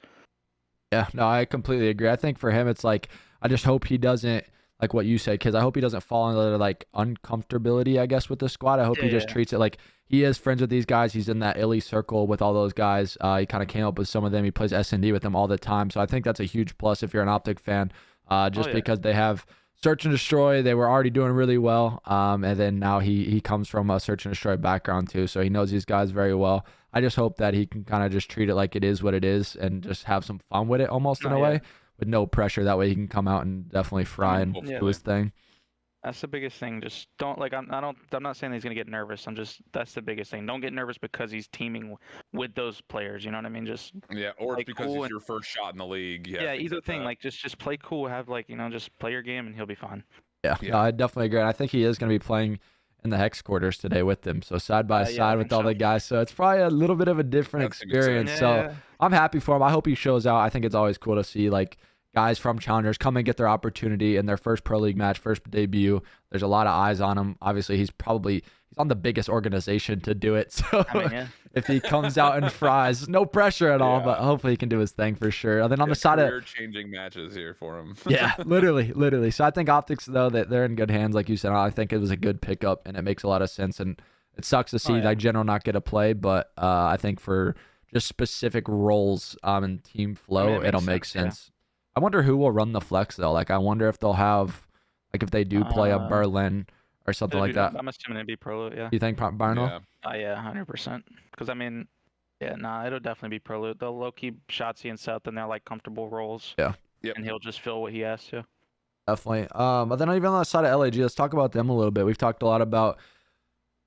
Yeah, no, I completely agree. I think for him, it's like, I just hope he doesn't, like what you said, because I hope he doesn't fall into like uncomfortability, I guess, with the squad. I hope he just treats it like he is friends with these guys. He's in that illy circle with all those guys. He kind of came up with some of them. He plays S&D with them all the time. So I think that's a huge plus if you're an Optic fan, because they have Search and Destroy. They were already doing really well. And then now he comes from a Search and Destroy background too. So he knows these guys very well. I just hope that he can kind of just treat it like it is what it is and just have some fun with it almost in a way with no pressure. That way he can come out and definitely fry and do his thing. That's the biggest thing. Just don't like. I'm not saying he's gonna get nervous. That's the biggest thing. Don't get nervous because he's teaming with those players. You know what I mean? Just or it's because it's your first shot in the league. Either thing. Like just play cool. Have like just play your game and he'll be fine. Yeah. No, I definitely agree. And I think he is gonna be playing in the hex quarters today with them, so side by side with all the guys. So it's probably a little bit of a different experience. So I'm happy for him. I hope he shows out. I think it's always cool to see like guys from challengers come and get their opportunity in their first pro league match, first debut. There's a lot of eyes on him. Obviously he's on the biggest organization to do it, so if he comes out and fries, no pressure at all, but hopefully he can do his thing for sure. And then on the side of changing matches here for him. literally. So I think Optic's, though, that they're in good hands, like you said. I think it was a good pickup and it makes a lot of sense, and it sucks to see like General not get a play, but I think for just specific roles and team flow, it'll make sense. I wonder who will run the flex though. Like I wonder if they'll have, like if they do play a Berlin or something like that. I'm assuming it'd be Prolute, yeah. You think Barno? Yeah, 100%. Because I mean, it'll definitely be Prolute. They'll low key Shotzzy and South, and they're like comfortable roles. Yeah. And he'll just fill what he has to. Definitely. But then even on the side of LAG, let's talk about them a little bit. We've talked a lot about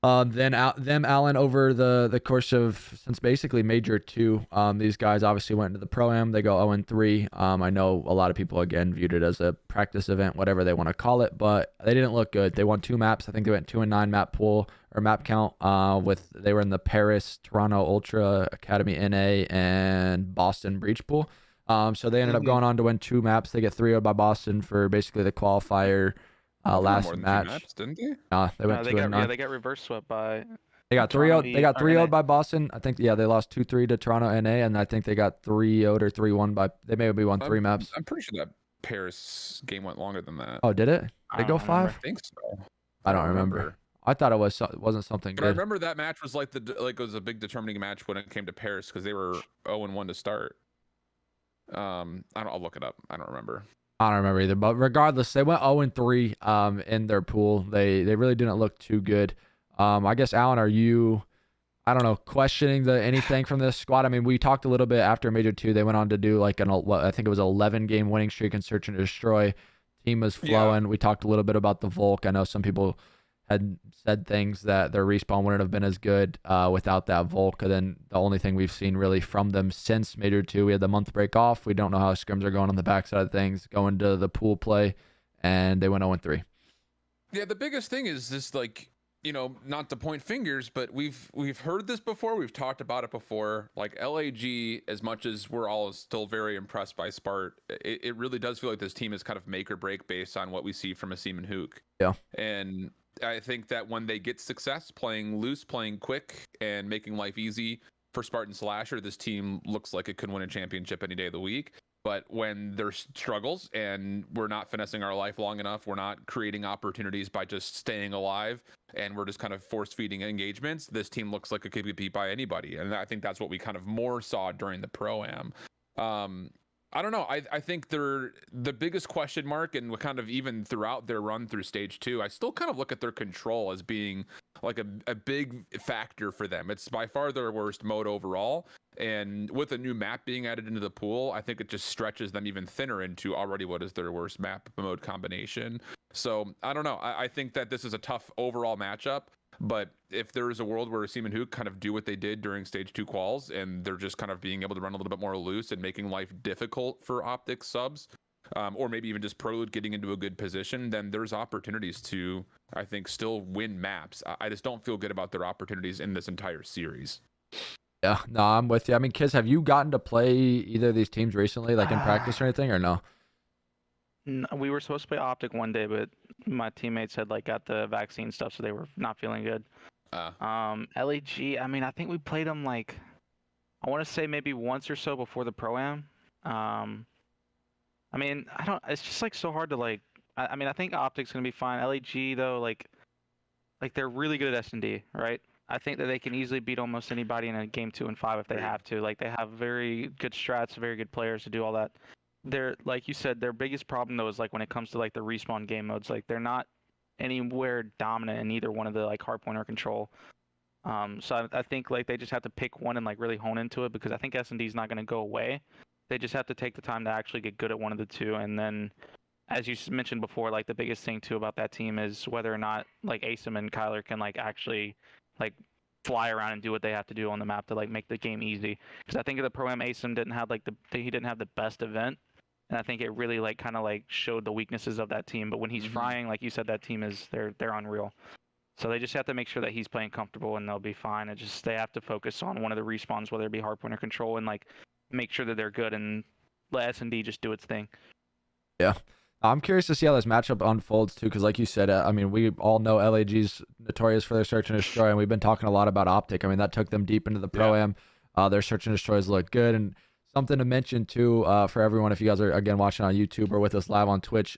them Allen over the course of since basically Major 2. These guys obviously went into the Pro-Am. They go 0-3. I know a lot of people again viewed it as a practice event, whatever they want to call it, but they didn't look good. They won 2 maps. I think they went 2-9 map pool or map count. They were in the Paris, Toronto Ultra, Academy NA, and Boston Breach pool. So they ended up going on to win 2 maps. They get 3-0 by Boston for basically the qualifier. Last match, maps, didn't they? They went 2-9. They got reverse swept by. They got 3-0. They got 3-0 by Boston. I think they lost 2-3 to Toronto NA, and I think they got 3-0 or 3-1 by. They maybe won 3 maps. I'm pretty sure that Paris game went longer than that. Oh, did it? Did they go 5? I think so. I don't remember. I thought it wasn't something but good. I remember that match was like it was a big determining match when it came to Paris because they were 0-1 to start. I'll look it up. I don't remember. I don't remember either, but regardless, they went 0-3 in their pool. They really didn't look too good. I guess, Alan, are you, I don't know, questioning anything from this squad? I mean, we talked a little bit after Major 2. They went on to do like I think it was an 11-game winning streak in Search and Destroy. Team was flowing. Yeah. We talked a little bit about the Volk. I know some people had said things that their respawn wouldn't have been as good without that Volk. And then the only thing we've seen really from them since Major 2, we had the month break off. We don't know how scrims are going on the backside of things, going to the pool play, and they went 0-3. Yeah, the biggest thing is this, like, not to point fingers, but we've heard this before. We've talked about it before. Like LAG, as much as we're all still very impressed by Spart, it really does feel like this team is kind of make or break based on what we see from Asim and Hook. Yeah. And I think that when they get success playing loose, playing quick, and making life easy for Spartan Slasher, this team looks like it could win a championship any day of the week. But when there's struggles and we're not finessing our life long enough, we're not creating opportunities by just staying alive, and we're just kind of force-feeding engagements, this team looks like it could be beat by anybody. And I think that's what we kind of more saw during the Pro-Am. I don't know. I think they're the biggest question mark, and kind of even throughout their run through stage 2, I still kind of look at their control as being like a big factor for them. It's by far their worst mode overall. And with a new map being added into the pool, I think it just stretches them even thinner into already what is their worst map mode combination. So I don't know. I think that this is a tough overall matchup. But if there is a world where Asim and Hook kind of do what they did during stage 2 quals, and they're just kind of being able to run a little bit more loose and making life difficult for Optic's subs, or maybe even just Prolute getting into a good position, then there's opportunities to, I think, still win maps. I just don't feel good about their opportunities in this entire series. Yeah, no, I'm with you. I mean, Kiz, have you gotten to play either of these teams recently, like in practice or anything, or no? We were supposed to play Optic one day, but my teammates had like got the vaccine stuff, so they were not feeling good. LAG, I mean, I think we played them like, I want to say maybe once or so before the Pro-Am. I mean, it's just like so hard to like, I mean, I think Optic's gonna be fine. LAG though, like they're really good at S&D, right? I think that they can easily beat almost anybody in a game 2 and 5 if they have to. Like, they have very good strats, very good players to do all that. They're, like you said, their biggest problem though is like when it comes to like the respawn game modes, like they're not anywhere dominant in either one of the like hardpoint or control. So I think like they just have to pick one and like really hone into it, because I think S&D is not going to go away. They just have to take the time to actually get good at one of the two, and then, as you mentioned before, like the biggest thing too about that team is whether or not like Asim and Kyler can like actually like fly around and do what they have to do on the map to like make the game easy. Because I think at the Pro-Am, Asim didn't have he didn't have the best event, and I think it really like kind of like showed the weaknesses of that team. But when he's frying, like you said, that team is they're unreal. So they just have to make sure that he's playing comfortable and they'll be fine. It just, they have to focus on one of the respawns, whether it be hardpoint or control, and like make sure that they're good and let S&D just do its thing. Yeah. I'm curious to see how this matchup unfolds too, because like you said, I mean, we all know LAG's notorious for their search and destroy, and we've been talking a lot about Optic. I mean, that took them deep into the Pro-Am. Their search and destroys look good. And something to mention too, for everyone, if you guys are again watching on YouTube or with us live on Twitch,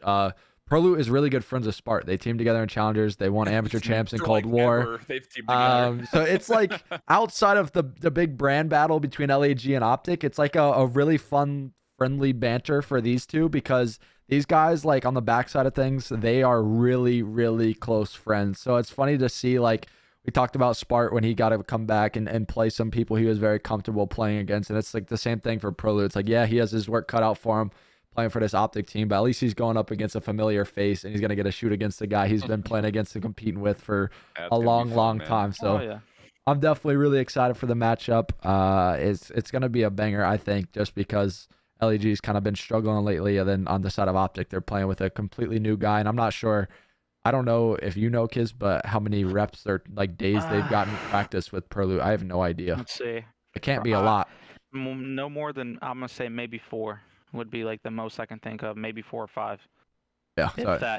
Prolute is really good friends with Spart. They teamed together in Challengers. They won amateur champs in Cold War. They've teamed together. So it's like outside of the big brand battle between LAG and Optic, it's like a really fun, friendly banter for these two, because these guys, like on the backside of things, they are really, really close friends. So it's funny to see, like we talked about Spart when he got to come back and play some people he was very comfortable playing against. And it's like the same thing for Prolute. It's like, yeah, he has his work cut out for him playing for this Optic team, but at least he's going up against a familiar face, and he's going to get a shoot against the guy he's been playing against and competing with for a long time. So I'm definitely really excited for the matchup. It's going to be a banger, I think, just because LEG's kind of been struggling lately, and then on the side of Optic, they're playing with a completely new guy, and I'm not sure, I don't know if you know, Kiz, but how many reps or like days they've gotten practice with Prolute. I have no idea. Let's see. It can't be a lot. No more than, I'm going to say maybe 4 would be like the most I can think of, maybe 4 or 5. Yeah.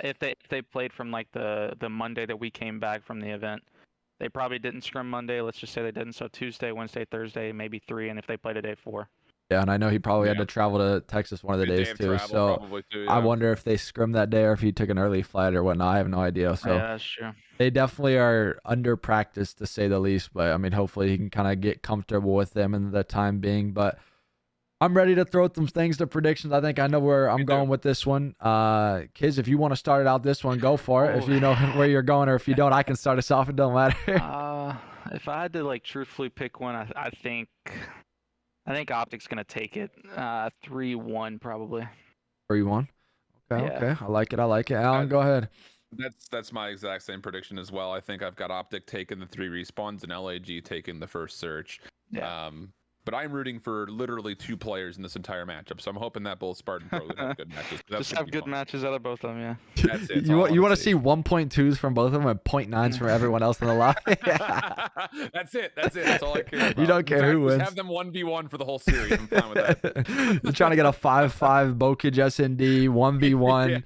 If they played from like the Monday that we came back from the event, they probably didn't scrim Monday. Let's just say they didn't. So Tuesday, Wednesday, Thursday, maybe 3, and if they played a day 4. Yeah, and I know he probably had to travel to Texas one of the days too. So I wonder if they scrimmed that day or if he took an early flight or whatnot. I have no idea. So yeah, that's true. They definitely are under practice, to say the least. But I mean, hopefully he can kind of get comfortable with them in the time being. But I'm ready to throw some things to predictions. I think I know where I'm going with this one. Kids, if you want to start it out this one, go for it. If you know where you're going, or if you don't, I can start us off. It don't matter. If I had to like truthfully pick one, I think Optic's gonna take it. 3-1 probably. 3-1. Okay, Yeah. okay. I like it. Alan, go ahead. That's my exact same prediction as well. I think I've got Optic taking the 3 respawns and LAG taking the first search. Yeah. But I'm rooting for literally 2 players in this entire matchup, so I'm hoping that both Spartan Pro have good matches. Just have good matches out of both of them, yeah. That's it. You want to see 1.2s from both of them and 0.9s from everyone else in the lobby? That's it. That's all I care about. You don't care who wins. Just have them 1v1 for the whole series. I'm fine with that. You're trying to get a 5-5 Bokage S&D 1v1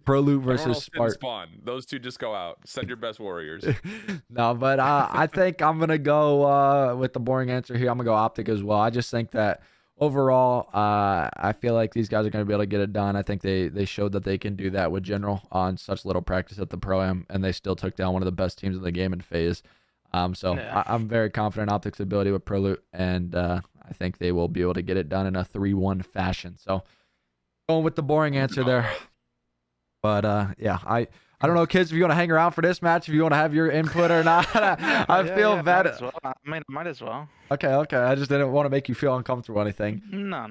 Prolute versus Spart. Spawn. Those 2 just go out. Send your best warriors. No, but I think I'm gonna go with the boring answer here. I'm gonna go Optic as well. I just think that overall, I feel like these guys are gonna be able to get it done. I think they showed that they can do that with General on such little practice at the Pro-Am, and they still took down one of the best teams in the game in FaZe. I'm very confident in Optic's ability with Prolute, and I think they will be able to get it done in a 3-1 fashion. So going with the boring answer there. But yeah, I don't know, kids, if you want to hang around for this match, if you want to have your input or not. I feel bad. Might as well. Okay. I just didn't want to make you feel uncomfortable or anything. No.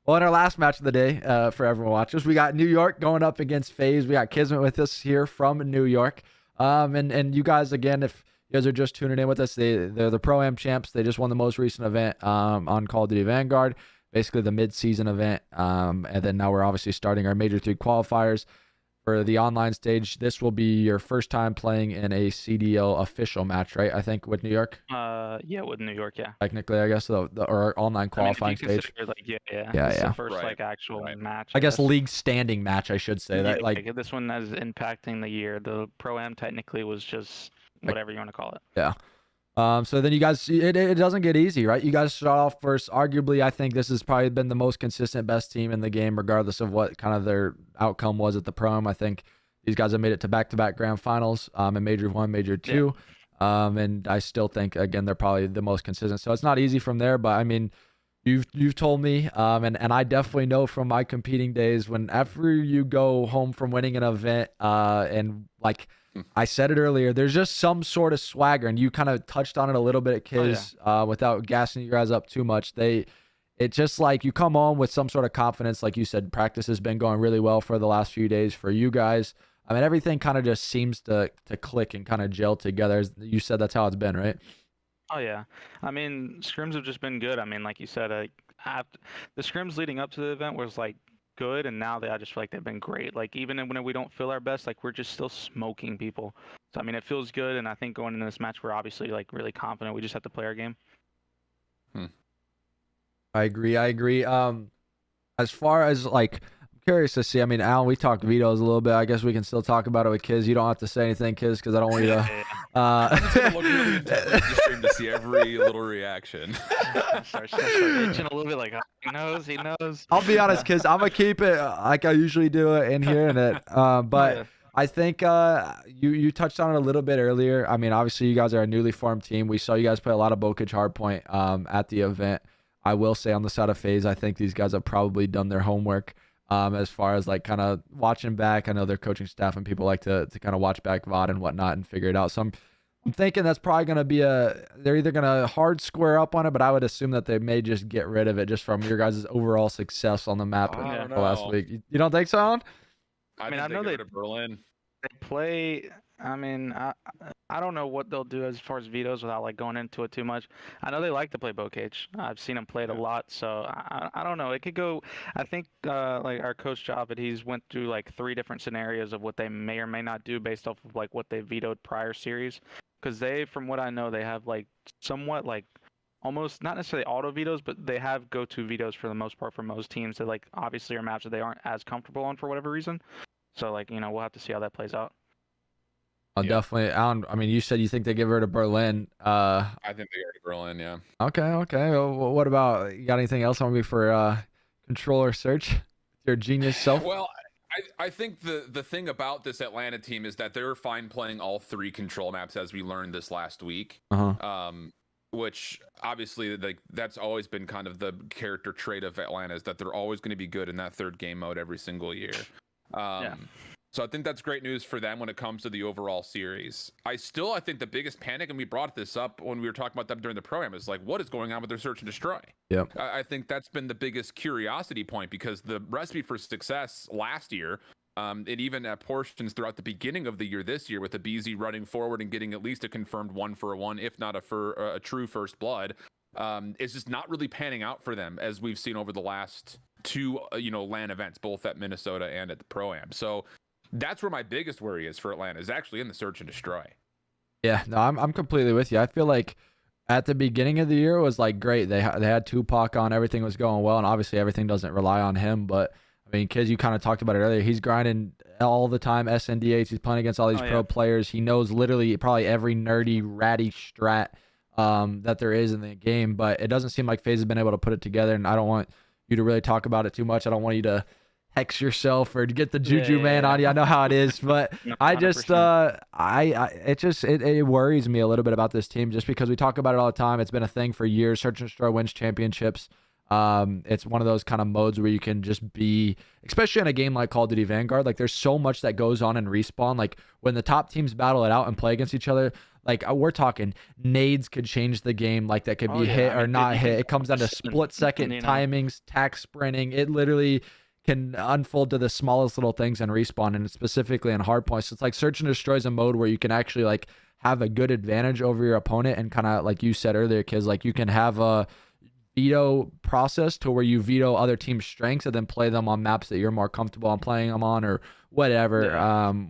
Well, in our last match of the day, for everyone watching, we got New York going up against FaZe. We got Kismet with us here from New York. And you guys, again, if you guys are just tuning in with us, they're the Pro-Am champs. They just won the most recent event on Call of Duty Vanguard, basically the mid-season event. And then now we're obviously starting our Major 3 qualifiers. for the online stage. This will be your first time playing in a CDL official match, right? I think with New York. Yeah, with New York, yeah. Technically, I guess or online qualifying I mean, stage. like, yeah. Yeah, This is yeah. the first like actual match. I guess league standing match, I should say. That like this one is impacting the year. The Pro-Am technically was just whatever you want to call it. Yeah. So then you guys, it doesn't get easy, right? You guys start off first. Arguably, I think this has probably been the most consistent, best team in the game, regardless of what kind of their outcome was at the Pro-Am. I think these guys have made it to back-to-back grand finals in Major 1, Major 2. Yeah. And I still think, again, they're probably the most consistent. So it's not easy from there, but I mean, you've told me, and I definitely know from my competing days, whenever you go home from winning an event, and like I said it earlier, there's just some sort of swagger, and you kind of touched on it a little bit, Kiz, without gassing you guys up too much. It's just like you come on with some sort of confidence. Like you said, practice has been going really well for the last few days for you guys. I mean, everything kind of just seems to click and kind of gel together. You said that's how it's been, right? Oh yeah, I mean, scrims have just been good. I mean, like you said, the scrims leading up to the event was like good, and now I just feel like they've been great. Like even when we don't feel our best, like we're just still smoking people. So I mean, it feels good, and I think going into this match, we're obviously like really confident. We just have to play our game. I agree. As far as like, I'm curious to see. I mean, Alan, we talked vetoes a little bit. I guess we can still talk about it with Kiz. You don't have to say anything, Kiz, because I don't want you to. I'm just gonna look really intently at the stream to see every little reaction. Start itching a little bit, like he knows. I'll be honest, Kiz. I'm gonna keep it like I usually do it in here and it. But yeah. I think you touched on it a little bit earlier. I mean, obviously you guys are a newly formed team. We saw you guys play a lot of Bokage Hardpoint at the event. I will say on the side of FaZe, I think these guys have probably done their homework as far as like kind of watching back. I know their coaching staff and people like to kind of watch back VOD and whatnot and figure it out. So I'm thinking that's probably going to be they're either going to hard square up on it, but I would assume that they may just get rid of it just from your guys' overall success on the map last week. You don't think so, Alan? I mean, I know they Berlin. They play. I mean, I don't know what they'll do as far as vetoes without like going into it too much. I know they like to play Bokage. I've seen them play it a lot, so I don't know. It could go. I think like our coach Javid, he's went through like 3 different scenarios of what they may or may not do based off of like what they vetoed prior series. Because they, from what I know, they have like somewhat like almost not necessarily auto vetoes, but they have go-to vetoes for the most part for most teams that like obviously are maps that they aren't as comfortable on for whatever reason. So like we'll have to see how that plays out. Definitely, Alan. I mean, you said you think they give her to Berlin. I think they go to Berlin. Yeah. Okay. Well, what about you? Got anything else on me for controller search? Your genius self. Well, I think the thing about this Atlanta team is that they're fine playing all 3 control maps, as we learned this last week. Which obviously that's always been kind of the character trait of Atlanta, is that they're always going to be good in that 3rd game mode every single year. So I think that's great news for them when it comes to the overall series. I think the biggest panic, and we brought this up when we were talking about them during the program, is like, what is going on with their search and destroy? Yeah, I think that's been the biggest curiosity point, because the recipe for success last year, and even at portions throughout the beginning of the year this year, with the BZ running forward and getting at least a confirmed 1-for-1, if not a true first blood, it's just not really panning out for them, as we've seen over the last 2 LAN events, both at Minnesota and at the Pro-Am. So that's where my biggest worry is for Atlanta, is actually in the search and destroy. Yeah, no, I'm completely with you. I feel like at the beginning of the year it was like great. They had Tupac on, everything was going well, and obviously everything doesn't rely on him. But I mean, Kiz, you kind of talked about it earlier. He's grinding all the time, SNDH. He's playing against all these pro players. He knows literally probably every nerdy, ratty strat that there is in the game. But it doesn't seem like FaZe has been able to put it together, and I don't want you to really talk about it too much. I don't want you to hex yourself or to get the juju man on you. I know how it is, but I just it worries me a little bit about this team, just because we talk about it all the time. It's been a thing for years. Search and Destroy wins championships. It's one of those kind of modes where you can just be, especially in a game like Call of Duty Vanguard, like there's so much that goes on in Respawn. Like when the top teams battle it out and play against each other, like we're talking nades could change the game, like that could be hit or not hit. It comes down to split-second timings, tack sprinting. It literally can unfold to the smallest little things in Respawn, and specifically in hardpoint. So it's like Search and Destroy is a mode where you can actually like have a good advantage over your opponent, and kind of like you said earlier, Kiz, like you can have veto process to where you veto other teams' strengths and then play them on maps that you're more comfortable on playing them on or whatever.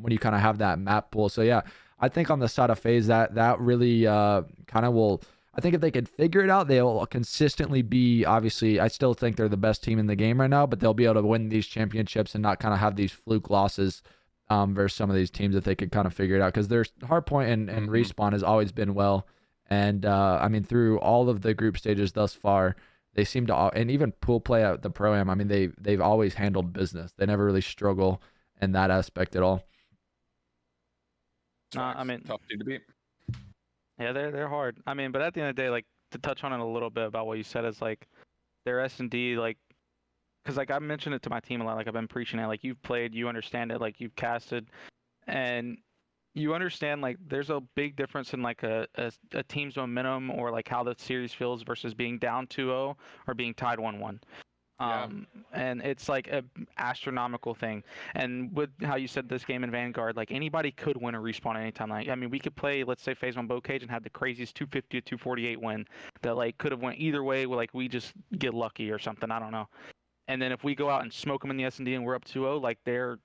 When you kind of have that map pool. So yeah, I think on the side of FaZe that really kind of will. I think if they could figure it out, they'll consistently be, obviously, I still think they're the best team in the game right now, but they'll be able to win these championships and not kind of have these fluke losses versus some of these teams if they could kind of figure it out. Because their Hardpoint and Respawn has always been well. And, I mean, through all of the group stages thus far, they seem to, and even pool play at the Pro-Am, I mean, they've always handled business. They never really struggle in that aspect at all. I mean, tough team to beat. Yeah, they're hard. I mean, but at the end of the day, like to touch on it a little bit about what you said is like their S&D, like, because like I mentioned it to my team a lot. Like I've been preaching it. Like you've played, you understand it. Like you've casted, and you understand like there's a big difference in like a team's momentum or like how the series feels versus being down 2-0 or being tied 1-1. And it's like a astronomical thing. And with how you said this game in Vanguard, like anybody could win a respawn anytime. Like I mean, we could play, let's say FaZe on Bow Cage and have the craziest 250 to 248 win that like could have went either way. Like we just get lucky or something. I don't know. And then if we go out and smoke them in the S&D and we're up 2-0, like they're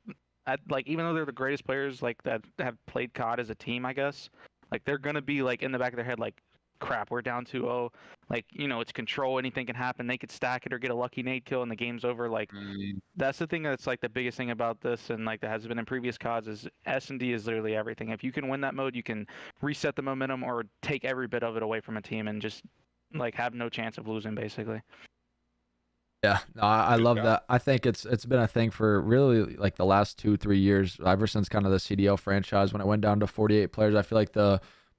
like even though they're the greatest players like that have played COD as a team, I guess, like they're gonna be like in the back of their head like, crap, we're down 2-0. Like, you know, it's control. Anything can happen. They could stack it or get a lucky nade kill and the game's over. Like, that's the thing that's like the biggest thing about this and like that has been in previous CODs is S&D is literally everything. If you can win that mode, you can reset the momentum or take every bit of it away from a team and just like have no chance of losing basically. Yeah, no, I love that. I think it's been a thing for really like the last 2-3 years, ever since kind of the CDL franchise when it went down to 48 players. I feel like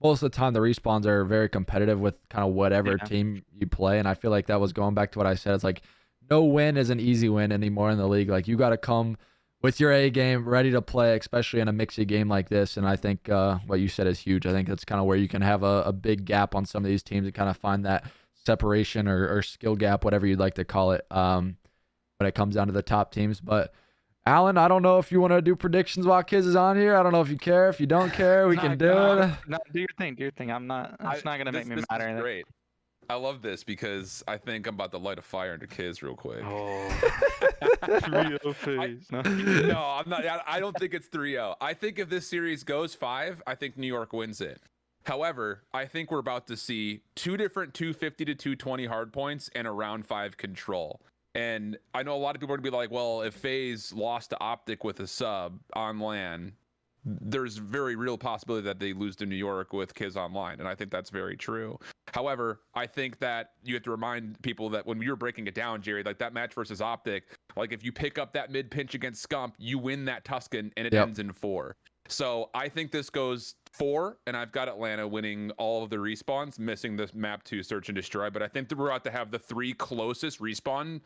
most of the time the respawns are very competitive with kind of whatever team you play, and I feel like that was going back to what I said. It's like no win is an easy win anymore in the league. Like you got to come with your A game ready to play, especially in a mixy game like this. And I think what you said is huge. I think that's kind of where you can have a big gap on some of these teams and kind of find that separation or skill gap, whatever you'd like to call it, when it comes down to the top teams. But Alan, I don't know if you want to do predictions while Kiz is on here. I don't know if you care. If you don't care, we can do it. No, do your thing. Do your thing. I'm not. It's not gonna make me mad or anything. Great. I love this because I think I'm about to light a fire into Kiz real quick. Oh, 3-0 FaZe. No, I'm not. I don't think it's 3-0. I think if this series goes 5, I think New York wins it. However, I think we're about to see 2 different 250 to 220 hard points and a round 5 control. And I know a lot of people are going to be like, well, if FaZe lost to Optic with a sub on LAN, there's very real possibility that they lose to New York with Kiz online. And I think that's very true. However, I think that you have to remind people that when we were breaking it down, Jerry, like that match versus Optic, like if you pick up that mid pinch against Scump, you win that Tuscan and it ends in 4. So I think this goes 4, and I've got Atlanta winning all of the respawns, missing this map 2 search and destroy. But I think that we're about to have the 3 closest respawn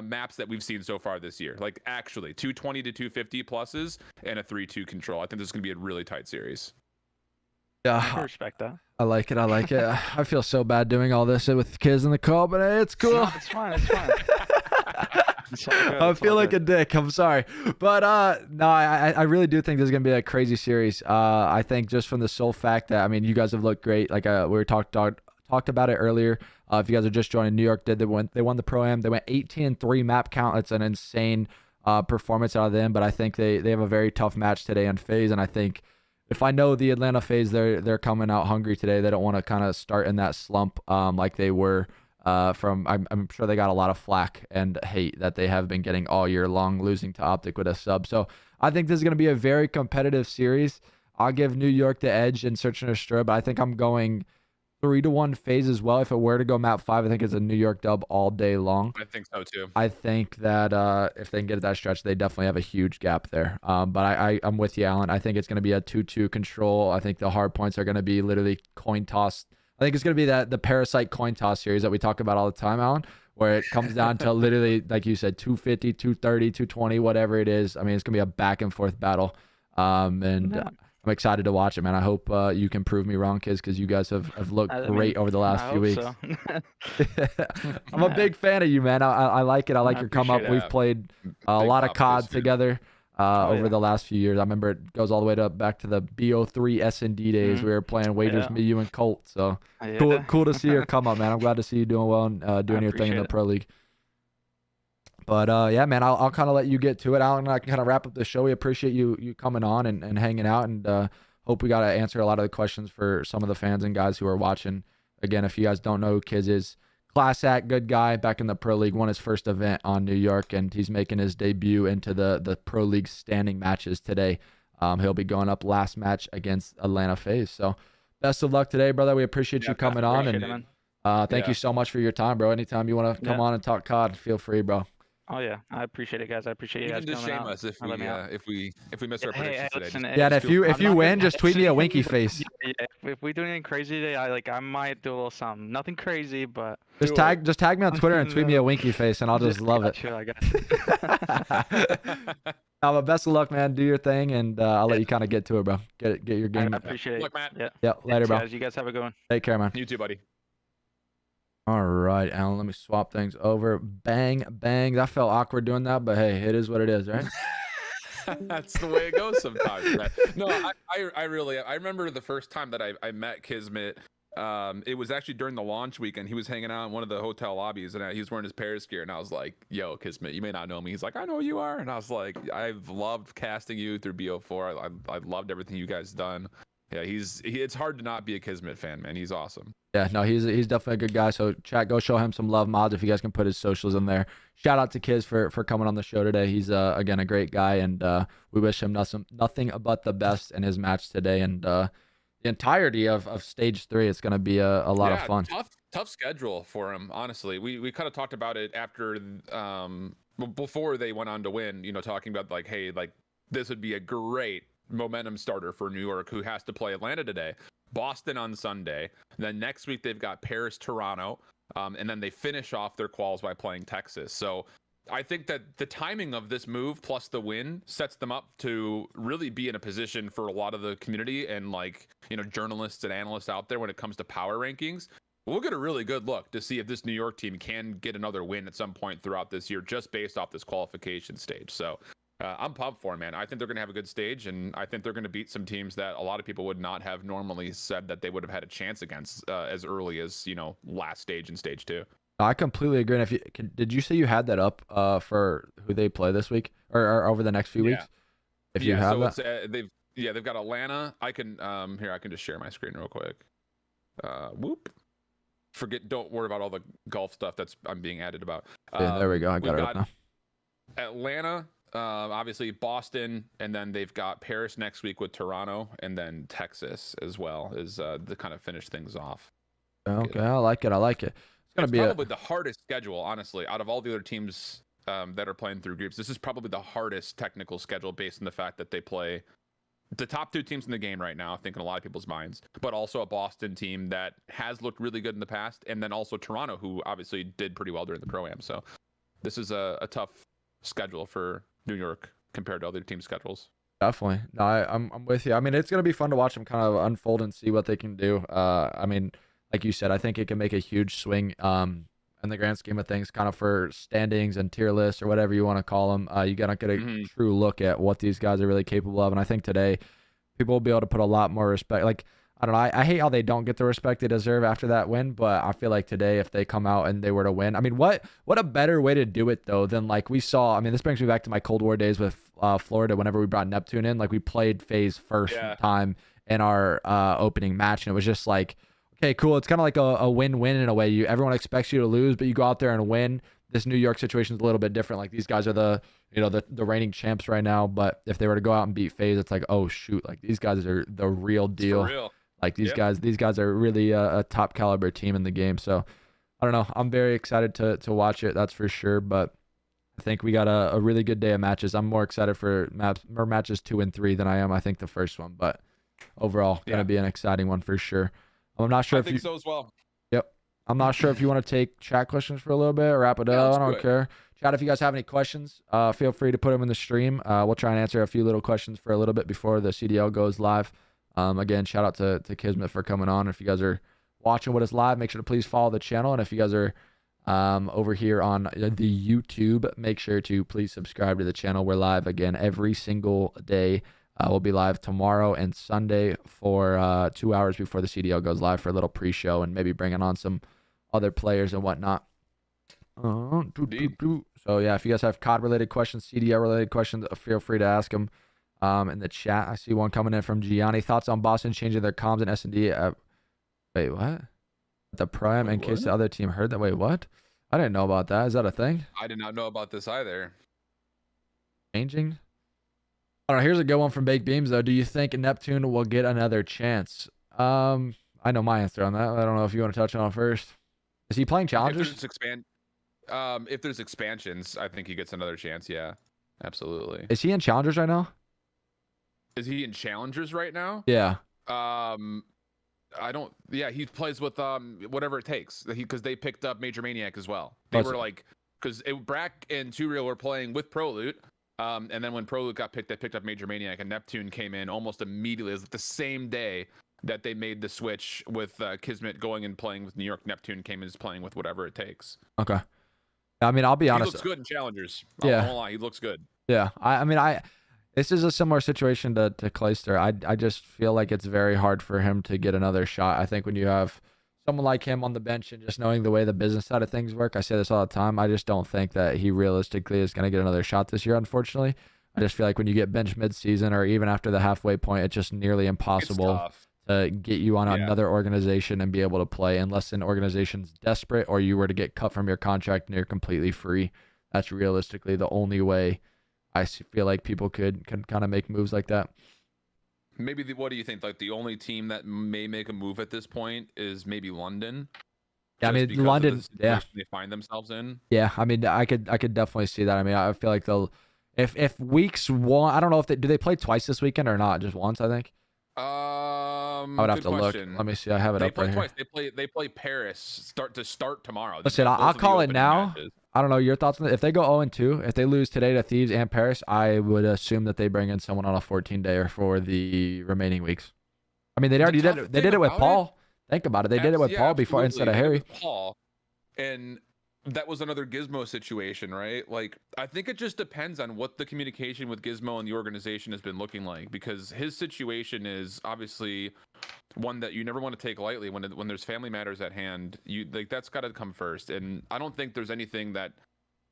maps that we've seen so far this year. Like actually 220 to 250 pluses and a 3-2 control. I think this is going to be a really tight series. Yeah, I respect that. I like it. I like it. I feel so bad doing all this with kids in the call, but hey, it's cool. No, it's fine. It's fine. I feel like a dick. I'm sorry, but no, I really do think this is gonna be a crazy series. I think just from the sole fact that you guys have looked great. Like we were talked about it earlier. If you guys are just joining, New York they won the Pro-Am. They went 18-3 map count. It's an insane performance out of them. But I think they have a very tough match today on FaZe, and I think if I know the Atlanta FaZe, they're coming out hungry today. They don't want to kind of start in that slump like they were. I'm sure they got a lot of flack and hate that they have been getting all year long, losing to Optic with a sub. So I think this is going to be a very competitive series. I'll give New York the edge in search and destroy, but I think I'm going 3-1 FaZe as well. If it were to go map 5, I think it's a New York dub all day long. I think so too. I think that if they can get at that stretch, they definitely have a huge gap there. But I'm with you, Alan. I think it's going to be a 2-2 control. I think the hard points are going to be literally coin toss. I think it's going to be the Parasite coin toss series that we talk about all the time, Alan, where it comes down to literally, like you said, 250, 230, 220, whatever it is. It's going to be a back and forth battle. I'm excited to watch it, man. I hope you can prove me wrong, kids, because you guys have looked great over the last few weeks. So. I'm a big fan of you, man. I like it. I like your come up. We've played a lot of COD together. over the last few years. I remember it goes all the way back to the BO3 S&D days. We were playing wagers, me, you, and Colt. So cool to see your come up, man. I'm glad to see you doing well and doing your thing in the Pro League. But yeah, man, I'll kind of let you get to it, Alan, and I can kind of wrap up the show. We appreciate you coming on and hanging out, and hope we got to answer a lot of the questions for some of the fans and guys who are watching. Again, if you guys don't know who Kiz is, class act, good guy, back in the Pro League, won his first event on New York, and he's making his debut into the Pro League standing matches today. He'll be going up last match against Atlanta FaZe. So best of luck today, brother. We appreciate you coming on, and thank you so much for your time, bro. Anytime you want to come on and talk COD, feel free, bro. Oh yeah, I appreciate it, guys. I appreciate you guys coming shame out. us if we miss our predictions today. Listen, yeah, and if you win, just tweet me a winky face. Yeah, if we do anything crazy today, I might do a little something. Nothing crazy, but just tag me on Twitter and tweet me a winky face, and I'll just love it. I got But best of luck, man. Do your thing, and I'll let you kind of get to it, bro. Get your game. I appreciate it. Look, Matt. Yeah, later, bro. Guys, you guys have a good one. Take care, man. You too, buddy. All right, Alan, let me swap things over. Bang, bang. That felt awkward doing that, but hey, it is what it is, right? That's the way it goes sometimes, man. No, I really, I remember the first time that I met Kismet. It was actually during the launch weekend. He was hanging out in one of the hotel lobbies, and he was wearing his Paris gear, and I was like, yo, Kismet, you may not know me. He's like, I know who you are. And I was like, I've loved casting you through BO4. I've loved everything you guys done. Yeah, it's hard to not be a Kismet fan, man. He's awesome. Yeah, no, he's definitely a good guy. So chat, go show him some love, mods, if you guys can put his socials in there. Shout out to Kiz for coming on the show today. He's again a great guy, and we wish him nothing but the best in his match today, and the entirety of stage 3. It's gonna be a lot of fun. Tough schedule for him, honestly. We kind of talked about it after before they went on to win, talking about like, hey, like this would be a great momentum starter for New York, who has to play Atlanta today, Boston on Sunday, then next week they've got Paris, Toronto, and then they finish off their quals by playing Texas. So I think that the timing of this move plus the win sets them up to really be in a position for a lot of the community and journalists and analysts out there when it comes to power rankings. We'll get a really good look to see if this New York team can get another win at some point throughout this year, just based off this qualification stage. So I'm pumped for them, man. I think they're going to have a good stage, and I think they're going to beat some teams that a lot of people would not have normally said that they would have had a chance against as early as, last stage in stage 2. I completely agree. And did you say you had that up for who they play this week or over the next few weeks? If you have that, they've got Atlanta. I can I can just share my screen real quick. Don't worry about all the golf stuff I'm being added about. There we go. I got it up now. Atlanta. Obviously Boston, and then they've got Paris next week with Toronto, and then Texas as well is to kind of finish things off. Okay, I like it. It's gonna be probably the hardest schedule, honestly, out of all the other teams that are playing through groups. This is probably the hardest technical schedule based on the fact that they play the top 2 teams in the game right now, I think in a lot of people's minds, but also a Boston team that has looked really good in the past, and then also Toronto, who obviously did pretty well during the Pro-Am. So this is a tough schedule for New York compared to other team schedules. Definitely. No, I'm with you. I mean, it's going to be fun to watch them kind of unfold and see what they can do. I mean, like you said, I think it can make a huge swing in the grand scheme of things, kind of for standings and tier lists or whatever you want to call them. You got to get a true look at what these guys are really capable of. And I think today people will be able to put a lot more respect. Like, I don't know. I hate how they don't get the respect they deserve after that win, but I feel like today, if they come out and they were to win, I mean, what a better way to do it though than like we saw. I mean, this brings me back to my Cold War days with Florida. Whenever we brought Neptune in, like we played FaZe first time in our opening match, and it was just like, okay, cool. It's kind of like a win-win in a way. Everyone expects you to lose, but you go out there and win. This New York situation is a little bit different. Like these guys are the reigning champs right now, but if they were to go out and beat FaZe, it's like, oh shoot, like these guys are the real deal. For real. Like these guys are really a top caliber team in the game. So I don't know. I'm very excited to watch it. That's for sure. But I think we got a really good day of matches. I'm more excited for matches 2 and 3 than I am, I think, the first one. But overall, going to be an exciting one for sure. I'm not sure I think so as well. Yep. I'm not sure if you want to take chat questions for a little bit or wrap it up. I don't care. Chat, if you guys have any questions, feel free to put them in the stream. We'll try and answer a few little questions for a little bit before the CDL goes live. Again, shout out to Kismet for coming on. If you guys are watching with us live, make sure to please follow the channel. And if you guys are over here on the YouTube. Make sure to please subscribe to the channel. We're live again every single day. We'll be live tomorrow and Sunday for 2 hours before the CDL goes live for a little pre-show and maybe bringing on some other players and whatnot. So yeah, if you guys have COD related questions, CDL related questions, feel free to ask them in the chat. I see one coming in from Gianni. Thoughts on Boston changing their comms and S&D? Wait, what? The prime in case the other team heard that. Wait, what? I didn't know about that. Is that a thing? I did not know about this either. Changing? I don't know. Here's a good one from Baked Beams though. Do you think Neptune will get another chance? I know my answer on that. I don't know if you want to touch on it first. Is he playing challengers? If there's expansions, I think he gets another chance. Yeah, absolutely. Is he in challengers right now? Is he in challengers right now? Yeah. I don't. Yeah, he plays with whatever it takes. Because they picked up Major Maniac as well. They were like, because Brack and Two Real were playing with Prolute. And then when Prolute got picked, they picked up Major Maniac, and Neptune came in almost immediately. It was the same day that they made the switch with Kismet going and playing with New York. Neptune came in and is playing with whatever it takes. Okay. I mean, I'll be honest. He looks good in challengers. Yeah. I won't lie, he looks good. Yeah. I mean, this is a similar situation to Clayster. I just feel like it's very hard for him to get another shot. I think when you have someone like him on the bench and just knowing the way the business side of things work, I say this all the time, I just don't think that he realistically is going to get another shot this year, unfortunately. I just feel like when you get benched mid-season or even after the halfway point, it's just nearly impossible to get you on another organization and be able to play unless an organization's desperate or you were to get cut from your contract and you're completely free. That's realistically the only way I feel like people can kind of make moves like that. Maybe what do you think? Like the only team that may make a move at this point is maybe London. Yeah, I mean London. Yeah, they find themselves in. Yeah, I mean I could definitely see that. I mean I feel like they'll if weeks one. I don't know if do they play twice this weekend or not? Just once, I think. I would have to look. Let me see. I have it up right twice. here. They play Paris start tomorrow. Listen, I'll call it now. Matches. I don't know your thoughts on it. If they go 0-2, if they lose today to Thieves and Paris, I would assume that they bring in someone on a 14-day for the remaining weeks. I mean, they already did it. They did it with Paul. Think about it. They did it with Paul before instead of Harry. Paul, and that was another Gizmo situation, right? Like, I think it just depends on what the communication with Gizmo and the organization has been looking like, because his situation is obviously one that you never want to take lightly when there's family matters at hand. That's got to come first. And I don't think there's anything that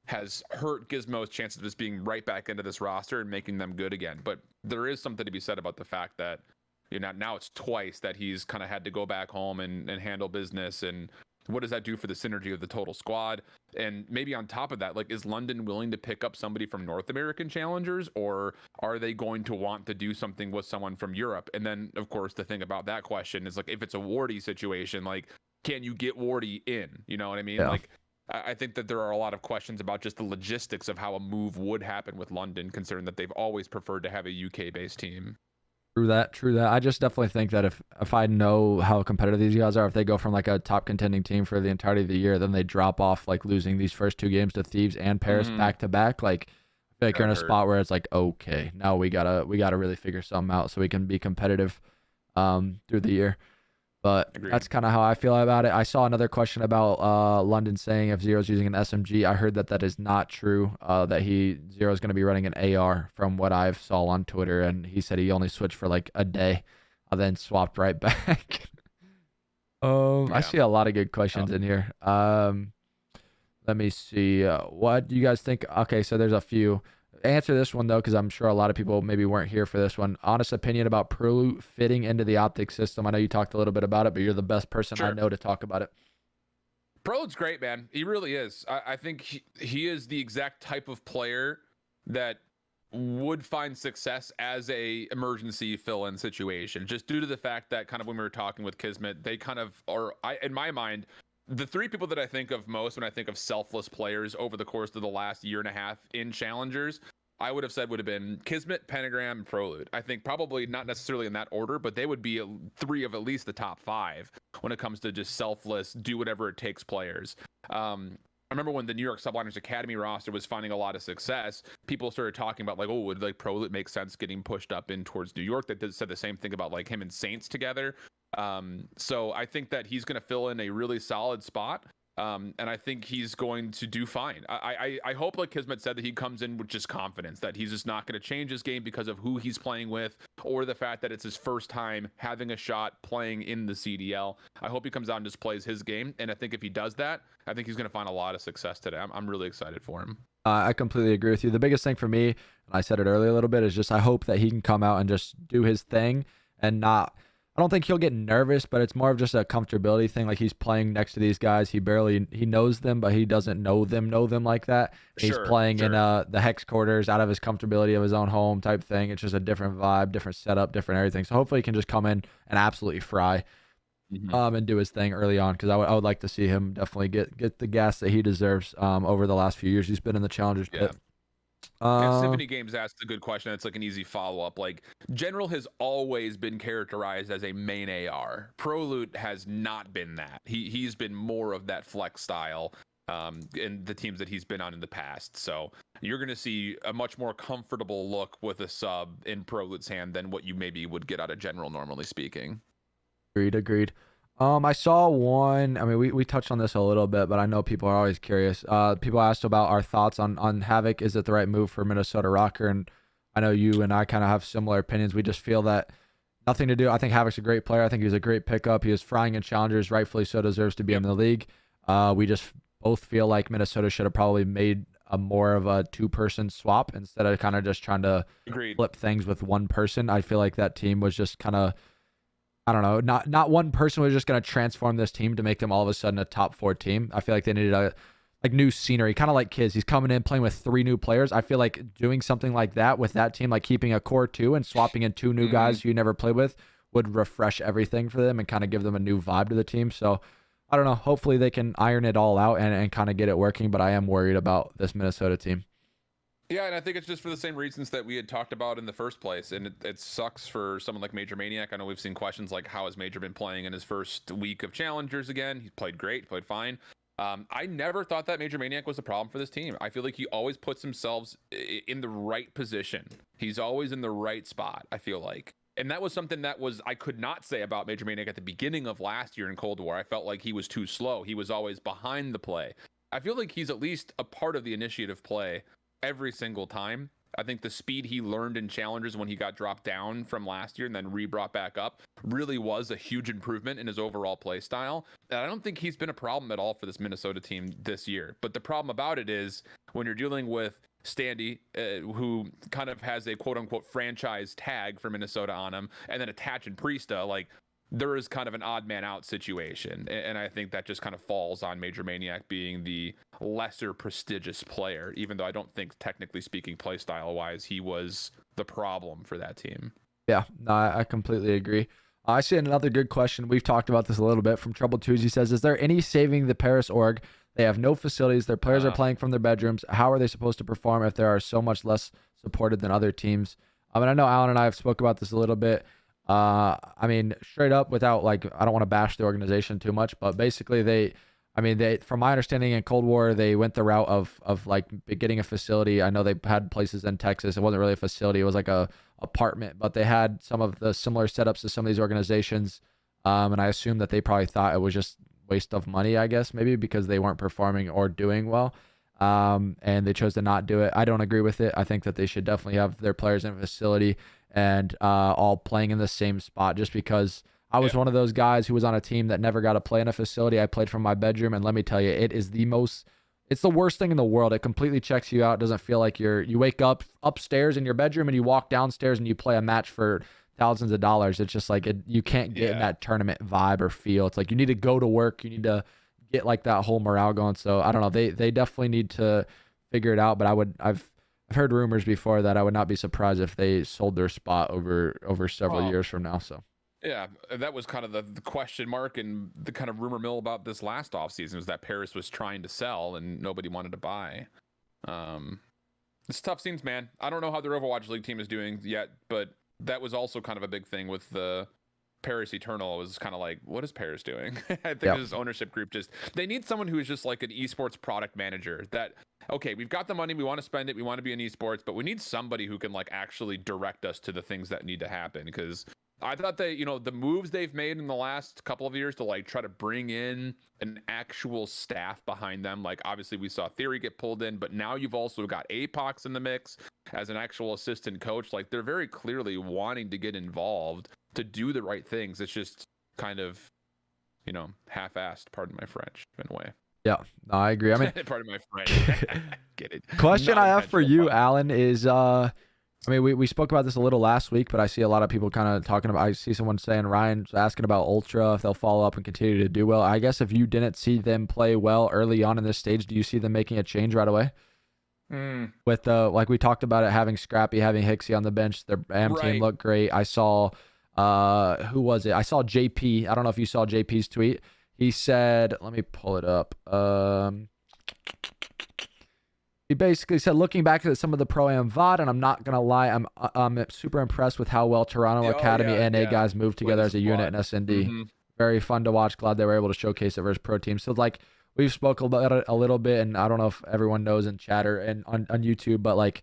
has hurt Gizmo's chances of just being right back into this roster and making them good again. But there is something to be said about the fact that, you know, now it's twice that he's kind of had to go back home and handle business. And what does that do for the synergy of the total squad? And maybe on top of that, like, is London willing to pick up somebody from North American challengers, or are they going to want to do something with someone from Europe? And then, of course, the thing about that question is, like, if it's a Wardy situation, like, can you get Wardy in? You know what I mean? Yeah. Like, I think that there are a lot of questions about just the logistics of how a move would happen with London, considering that they've always preferred to have a UK-based team. True that. I just definitely think that if I know how competitive these guys are, if they go from like a top contending team for the entirety of the year, then they drop off, like losing these first two games to Thieves and Paris back to back. Like, I feel like you're in a spot where it's like, okay, now we gotta really figure something out so we can be competitive through the year. But that's kind of how I feel about it. I saw another question about London saying if Zero's using an SMG. I heard that is not true. That Zero's going to be running an AR from what I've saw on Twitter, and he said he only switched for like a day, then swapped right back. I see a lot of good questions in here. Let me see. What do you guys think? Okay, so there's a few. Answer this one though, because I'm sure a lot of people maybe weren't here for this one. Honest opinion about Prolute fitting into the Optic system. I know you talked a little bit about it, but you're the best person I know to talk about it. Prolute's great, man. He really is. I think he is the exact type of player that would find success as a emergency fill-in situation, just due to the fact that, kind of when we were talking with Kismet, they kind of are, in my mind, the three people that I think of most when I think of selfless players over the course of the last year and a half in challengers, I would have said would have been Kismet, Pentagram, and Prolute. I think probably not necessarily in that order, but they would be three of at least the top five when it comes to just selfless, do whatever it takes players. I remember when the New York Subliners Academy roster was finding a lot of success, people started talking about like, oh, would like Prolute make sense getting pushed up in towards New York? That said the same thing about like him and Saints together. So I think that he's going to fill in a really solid spot. And I think he's going to do fine. I hope, like Kismet said, that he comes in with just confidence, that he's just not going to change his game because of who he's playing with or the fact that it's his first time having a shot playing in the CDL. I hope he comes out and just plays his game. And I think if he does that, I think he's going to find a lot of success today. I'm really excited for him. I completely agree with you. The biggest thing for me, and I said it earlier a little bit, is just I hope that he can come out and just do his thing and not. I don't think he'll get nervous, but it's more of just a comfortability thing. Like, he's playing next to these guys. He knows them, but he doesn't know them like that. He's playing in the hex quarters out of his comfortability of his own home type thing. It's just a different vibe, different setup, different everything. So hopefully he can just come in and absolutely fry and do his thing early on, because I would like to see him definitely get the gas that he deserves over the last few years he's been in the Challengers pit. Symphony Games asked a good question. It's like an easy follow-up. Like, General has always been characterized as a main AR. Prolute has not been that. He's been more of that flex style in the teams that he's been on in the past. So you're going to see a much more comfortable look with a sub in Prolute's hand than what you maybe would get out of General, normally speaking. Agreed. I saw one. I mean, we touched on this a little bit, but I know people are always curious. People asked about our thoughts on Havoc. Is it the right move for Minnesota Rocker? And I know you and I kind of have similar opinions. We just feel that nothing to do. I think Havoc's a great player. I think he's a great pickup. He was frying in Challengers, rightfully so, deserves to be in the league. We just both feel like Minnesota should have probably made a more of a two-person swap instead of kind of just trying to flip things with one person. I feel like that team was just kind of, I don't know, not one person was just going to transform this team to make them all of a sudden a top 4 team. I feel like they needed a new scenery, kind of like Kids. He's coming in playing with 3 new players. I feel like doing something like that with that team, like keeping a core 2 and swapping in 2 new guys who you never played with, would refresh everything for them and kind of give them a new vibe to the team. So I don't know. Hopefully they can iron it all out and kind of get it working, but I am worried about this Minnesota team. Yeah, and I think it's just for the same reasons that we had talked about in the first place. And it sucks for someone like Major Maniac. I know we've seen questions like, how has Major been playing in his first week of Challengers again? He played great, played fine. I never thought that Major Maniac was a problem for this team. I feel like he always puts himself in the right position. He's always in the right spot, I feel like. And that was something that I could not say about Major Maniac at the beginning of last year in Cold War. I felt like he was too slow. He was always behind the play. I feel like he's at least a part of the initiative play every single time. I think the speed he learned in Challengers when he got dropped down from last year and then brought back up really was a huge improvement in his overall play style. And I don't think he's been a problem at all for this Minnesota team this year. But the problem about it is when you're dealing with Standy, who kind of has a quote-unquote franchise tag for Minnesota on him, and then Attach and Priesta, like, there is kind of an odd man out situation. And I think that just kind of falls on Major Maniac being the lesser prestigious player, even though I don't think, technically speaking, play style wise, he was the problem for that team. Yeah, no, I completely agree. I see another good question. We've talked about this a little bit from Trouble Twos. He says, is there any saving the Paris org? They have no facilities. Their players are playing from their bedrooms. How are they supposed to perform if they are so much less supported than other teams? I mean, I know Alan and I have spoke about this a little bit. I mean, straight up, without, like, I don't want to bash the organization too much, but basically they, from my understanding in Cold War, they went the route of like getting a facility. I know they had places in Texas. It wasn't really a facility. It was like a apartment, but they had some of the similar setups to some of these organizations. And I assume that they probably thought it was just waste of money, I guess, maybe because they weren't performing or doing well. And they chose to not do it. I don't agree with it. I think that they should definitely have their players in a facility and all playing in the same spot, just because I was one of those guys who was on a team that never got to play in a facility. I played from my bedroom, and let me tell you, it's the worst thing in the world. It completely checks you out. It doesn't feel like you wake up upstairs in your bedroom and you walk downstairs and you play a match for thousands of dollars. It's just like you can't get in that tournament vibe or feel. It's like you need to go to work. You need to get like that whole morale going. So I don't know. They definitely need to figure it out. But I've heard rumors before that I would not be surprised if they sold their spot over several years from now. So. Yeah, that was kind of the question mark and the kind of rumor mill about this last offseason was that Paris was trying to sell and nobody wanted to buy. It's tough scenes, man. I don't know how their Overwatch League team is doing yet, but that was also kind of a big thing with the Paris Eternal. It was kind of like, what is Paris doing? I think this ownership group they need someone who is just like an esports product manager that, okay, we've got the money, we want to spend it, we want to be in esports, but we need somebody who can like actually direct us to the things that need to happen, because I thought that, you know, the moves they've made in the last couple of years to like try to bring in an actual staff behind them. Like obviously we saw Theory get pulled in, but now you've also got Apox in the mix as an actual assistant coach. Like they're very clearly wanting to get involved to do the right things. It's just kind of, you know, half-assed, pardon my French, in a way. Yeah, no, I agree. I mean, pardon my French. Get it. Question Not I have for intentional, you, but- Alan, is I mean, we spoke about this a little last week, but I see a lot of people kind of talking about, I see someone saying, Ryan's asking about Ultra, if they'll follow up and continue to do well. I guess if you didn't see them play well early on in this stage, do you see them making a change right away? With like we talked about it, having Scrappy, having Hixie on the bench, their AM team Right. looked great. I saw, who was it? I saw JP. I don't know if you saw JP's tweet. He said, let me pull it up. He basically said, looking back at some of the Pro-Am VOD, and I'm not going to lie, I'm super impressed with how well Toronto Academy and A guys moved together as a unit in SND. Very fun to watch. Glad they were able to showcase it versus pro teams. So, like, we've spoken about it a little bit, and I don't know if everyone knows in chatter and on YouTube, but, like,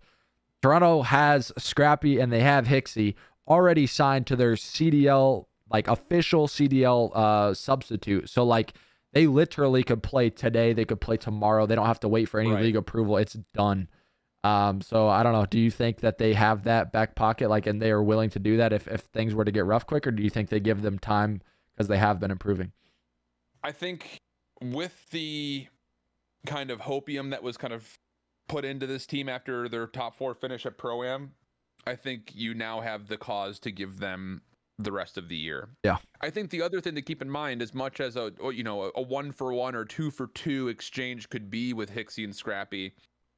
Toronto has Scrappy and they have Hixie already signed to their CDL, like, official CDL substitute. So, like, they literally could play today. They could play tomorrow. They don't have to wait for any league approval. It's done. So I don't know. Do you think that they have that back pocket, like, and they are willing to do that if things were to get rough quick, or do you think they give them time because they have been improving? I think with the kind of hopium that was kind of put into this team after their top 4 finish at Pro-Am, I think you now have the cause to give them the rest of the year. Yeah. I think the other thing to keep in mind, as much as a 1-for-1 or 2-for-2 exchange could be with Hixie and Scrappy,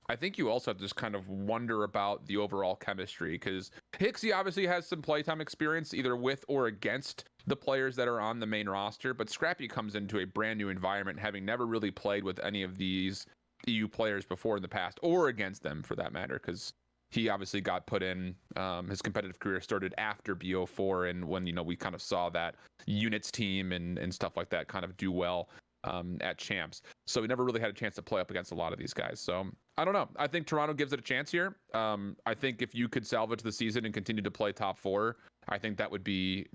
I think you also have to just kind of wonder about the overall chemistry, because Hixie obviously has some playtime experience either with or against the players that are on the main roster, but Scrappy comes into a brand new environment, having never really played with any of these EU players before in the past, or against them for that matter, because he obviously got put in, his competitive career started after BO4, and when, you know, we kind of saw that units team and stuff like that kind of do well at champs. So we never really had a chance to play up against a lot of these guys. So I don't know. I think Toronto gives it a chance here. I think if you could salvage the season and continue to play top 4, I think that would be,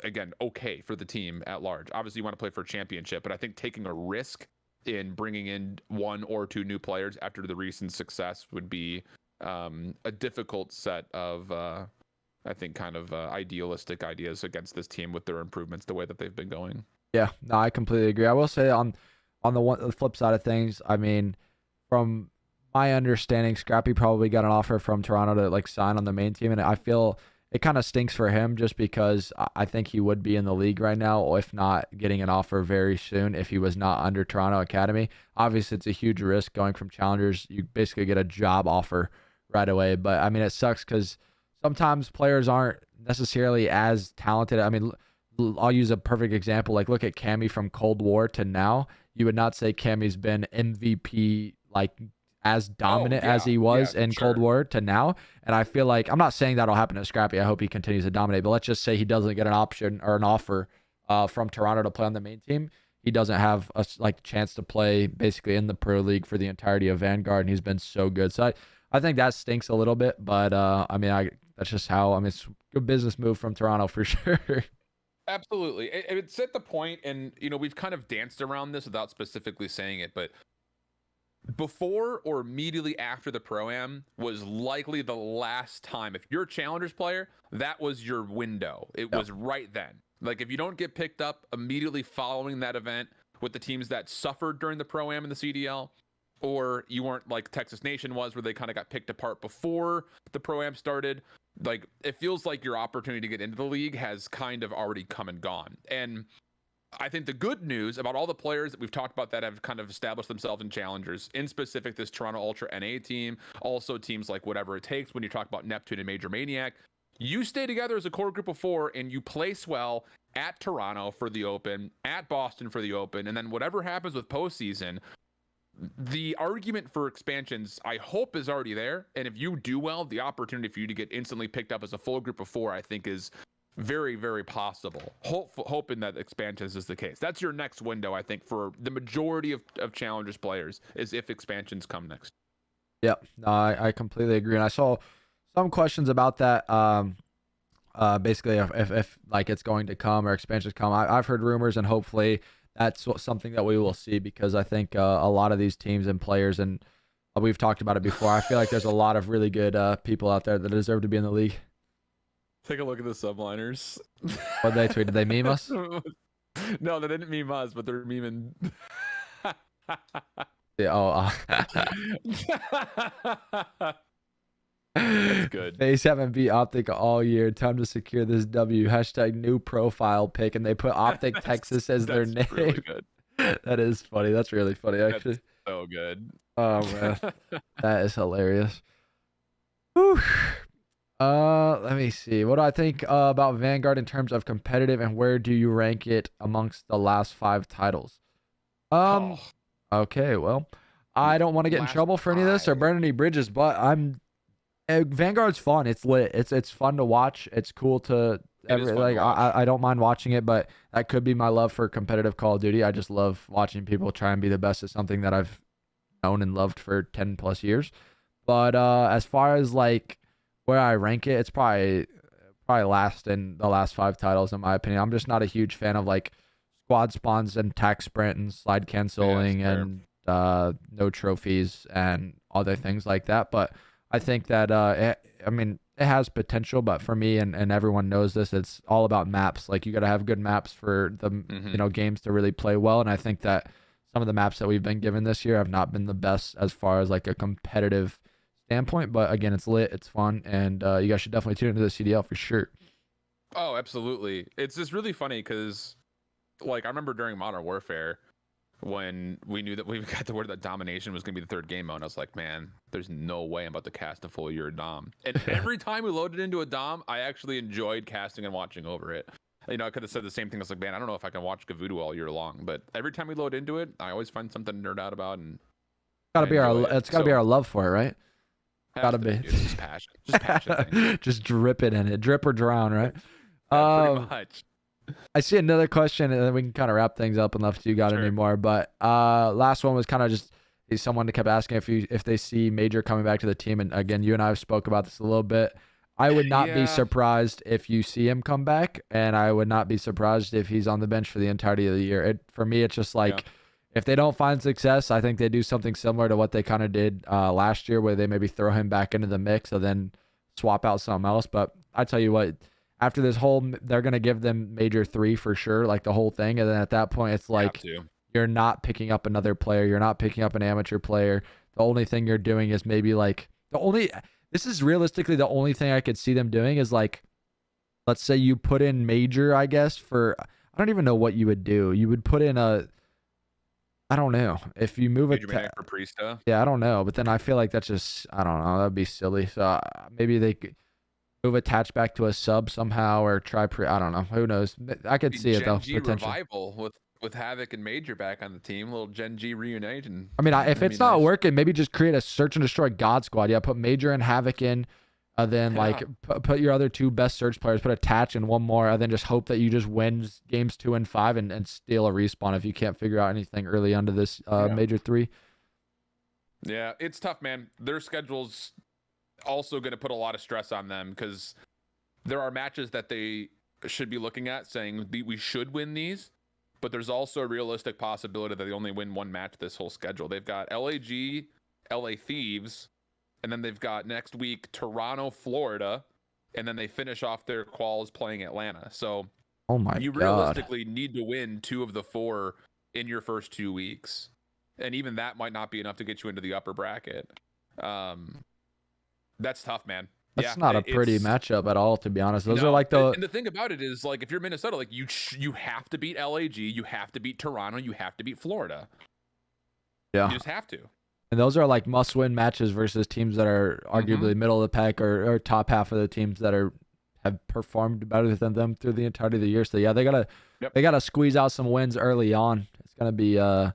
again, okay for the team at large. Obviously, you want to play for a championship, but I think taking a risk in bringing in 1 or 2 new players after the recent success would be a difficult set of, I think, kind of idealistic ideas against this team with their improvements the way that they've been going. Yeah, no, I completely agree. I will say on the flip side of things, I mean, from my understanding, Scrappy probably got an offer from Toronto to, like, sign on the main team, and I feel it kind of stinks for him just because I think he would be in the league right now, if not getting an offer very soon if he was not under Toronto Academy. Obviously, it's a huge risk going from challengers. You basically get a job offer right away, but I mean, it sucks because sometimes players aren't necessarily as talented. I mean, I'll use a perfect example. Like, look at Cammy from Cold War to now. You would not say Cammy's been MVP, like, as dominant as he was in Cold War to now. And I feel like, I'm not saying that'll happen to Scrappy. I hope he continues to dominate, but let's just say he doesn't get an option or an offer from Toronto to play on the main team. He doesn't have a chance to play basically in the pro league for the entirety of Vanguard, and he's been so good. So I think that stinks a little bit, but I mean, that's just how, I mean, it's a good business move from Toronto for sure. Absolutely. It's at the point, and, you know, we've kind of danced around this without specifically saying it, but before or immediately after the Pro-Am was likely the last time. If you're a Challengers player, that was your window. It was right then. Like, if you don't get picked up immediately following that event with the teams that suffered during the Pro-Am and the CDL, or you weren't like Texas Nation was, where they kind of got picked apart before the Pro-Am started, like, it feels like your opportunity to get into the league has kind of already come and gone. And I think the good news about all the players that we've talked about that have kind of established themselves in challengers, in specific this Toronto Ultra NA team, also teams like Whatever It Takes, when you talk about Neptune and Major Maniac, you stay together as a core group of 4 and you place well at Toronto for the Open, at Boston for the Open, and then whatever happens with postseason, the argument for expansions, I hope, is already there. And if you do well, the opportunity for you to get instantly picked up as a full group of 4, I think, is very, very possible. Hoping that expansions is the case. That's your next window, I think, for the majority of Challengers players, is if expansions come next. Yeah, no, I completely agree. And I saw some questions about that. basically if like it's going to come or expansions come. I've heard rumors, and hopefully that's something that we will see, because I think a lot of these teams and players, and we've talked about it before, I feel like there's a lot of really good people out there that deserve to be in the league. Take a look at the subliners. What they tweeted? They meme us? No, they didn't meme us, but they're memeing. Yeah, That's good. FaZe haven't beat Optic all year. Time to secure this W. Hashtag new profile pic, and they put Optic Texas as their name. Really good. That is funny. That's really funny, actually. That's so good. Oh man, that is hilarious. Whew. Let me see. What do I think about Vanguard in terms of competitive, and where do you rank it amongst the last 5 titles? Okay, well, I don't want to get in trouble for any of this or burn any bridges, but Vanguard's fun. It's lit. It's fun to watch. It's cool to I don't mind watching it, but that could be my love for competitive Call of Duty. I just love watching people try and be the best at something that I've known and loved for 10 plus years. But as far as like where I rank it, it's probably last in the last 5 titles, in my opinion. I'm just not a huge fan of like squad spawns and tac sprint and slide canceling and no trophies and other things like that. But I think that it has potential, but for me, and everyone knows this, it's all about maps. Like, you got to have good maps for the games to really play well. And I think that some of the maps that we've been given this year have not been the best as far as like a competitive standpoint. But again, it's lit, it's fun, and you guys should definitely tune into the CDL for sure. Oh, absolutely. It's just really funny because, like, I remember during Modern Warfare when we knew that we got the word that domination was going to be the 3rd game mode. I was like, man, there's no way I'm about to cast a full year Dom. And every time we loaded into a Dom, I actually enjoyed casting and watching over it. You know, I could have said the same thing. I was like, man, I don't know if I can watch Gavudu all year long, but every time we load into it, I always find something to nerd out about. And it's gotta be our love for it, right? Gotta be. It's just passion. Just passion. Just drip it in it. Drip or drown, right? Pretty much. I see another question, and then we can kind of wrap things up unless you got any more. But last one was kind of just someone that kept asking if they see Major coming back to the team. And again, you and I have spoke about this a little bit. I would not be surprised if you see him come back, and I would not be surprised if he's on the bench for the entirety of the year. For me, it's just like, if they don't find success, I think they do something similar to what they kind of did last year, where they maybe throw him back into the mix and then swap out something else. But I tell you what, after this they're going to give them Major 3 for sure, like the whole thing. And then at that point, it's like, you're not picking up another player. You're not picking up an amateur player. The only thing you're doing is maybe like this is realistically the only thing I could see them doing is like, let's say you put in Major, I guess, for, I don't even know what you would do. You would put in I don't know. If you move Major for Priesta. Yeah, I don't know. But then I feel like that's just, I don't know. That'd be silly. So maybe they could move attach back to a sub somehow, or try I don't know. Who knows? I could see it though. Gen G revival with Havoc and Major back on the team. A little Gen G reunion. I mean, if it's not working, maybe just create a search and destroy God squad. Yeah, put Major and Havoc in. Then like put your other 2 best search players, put attach and 1 more, and then just hope that you just win games 2 and 5 and steal a respawn if you can't figure out anything early onto this Major 3. Yeah, it's tough, man. Their schedule's also going to put a lot of stress on them, because there are matches that they should be looking at saying we should win these, but there's also a realistic possibility that they only win 1 match this whole schedule. They've got LAG, LA Thieves, and then they've got next week Toronto, Florida, and then they finish off their quals playing Atlanta. So you realistically need to win 2 of the 4 in your first 2 weeks. And even that might not be enough to get you into the upper bracket. That's tough, man. That's not a pretty matchup at all, to be honest. Those are like and the thing about it is, like, if you're Minnesota, like you have to beat LAG, you have to beat Toronto, you have to beat Florida. Yeah. You just have to. And those are like must-win matches versus teams that are arguably middle of the pack or top half of the teams that have performed better than them through the entirety of the year. So yeah, they gotta squeeze out some wins early on. It's gonna be a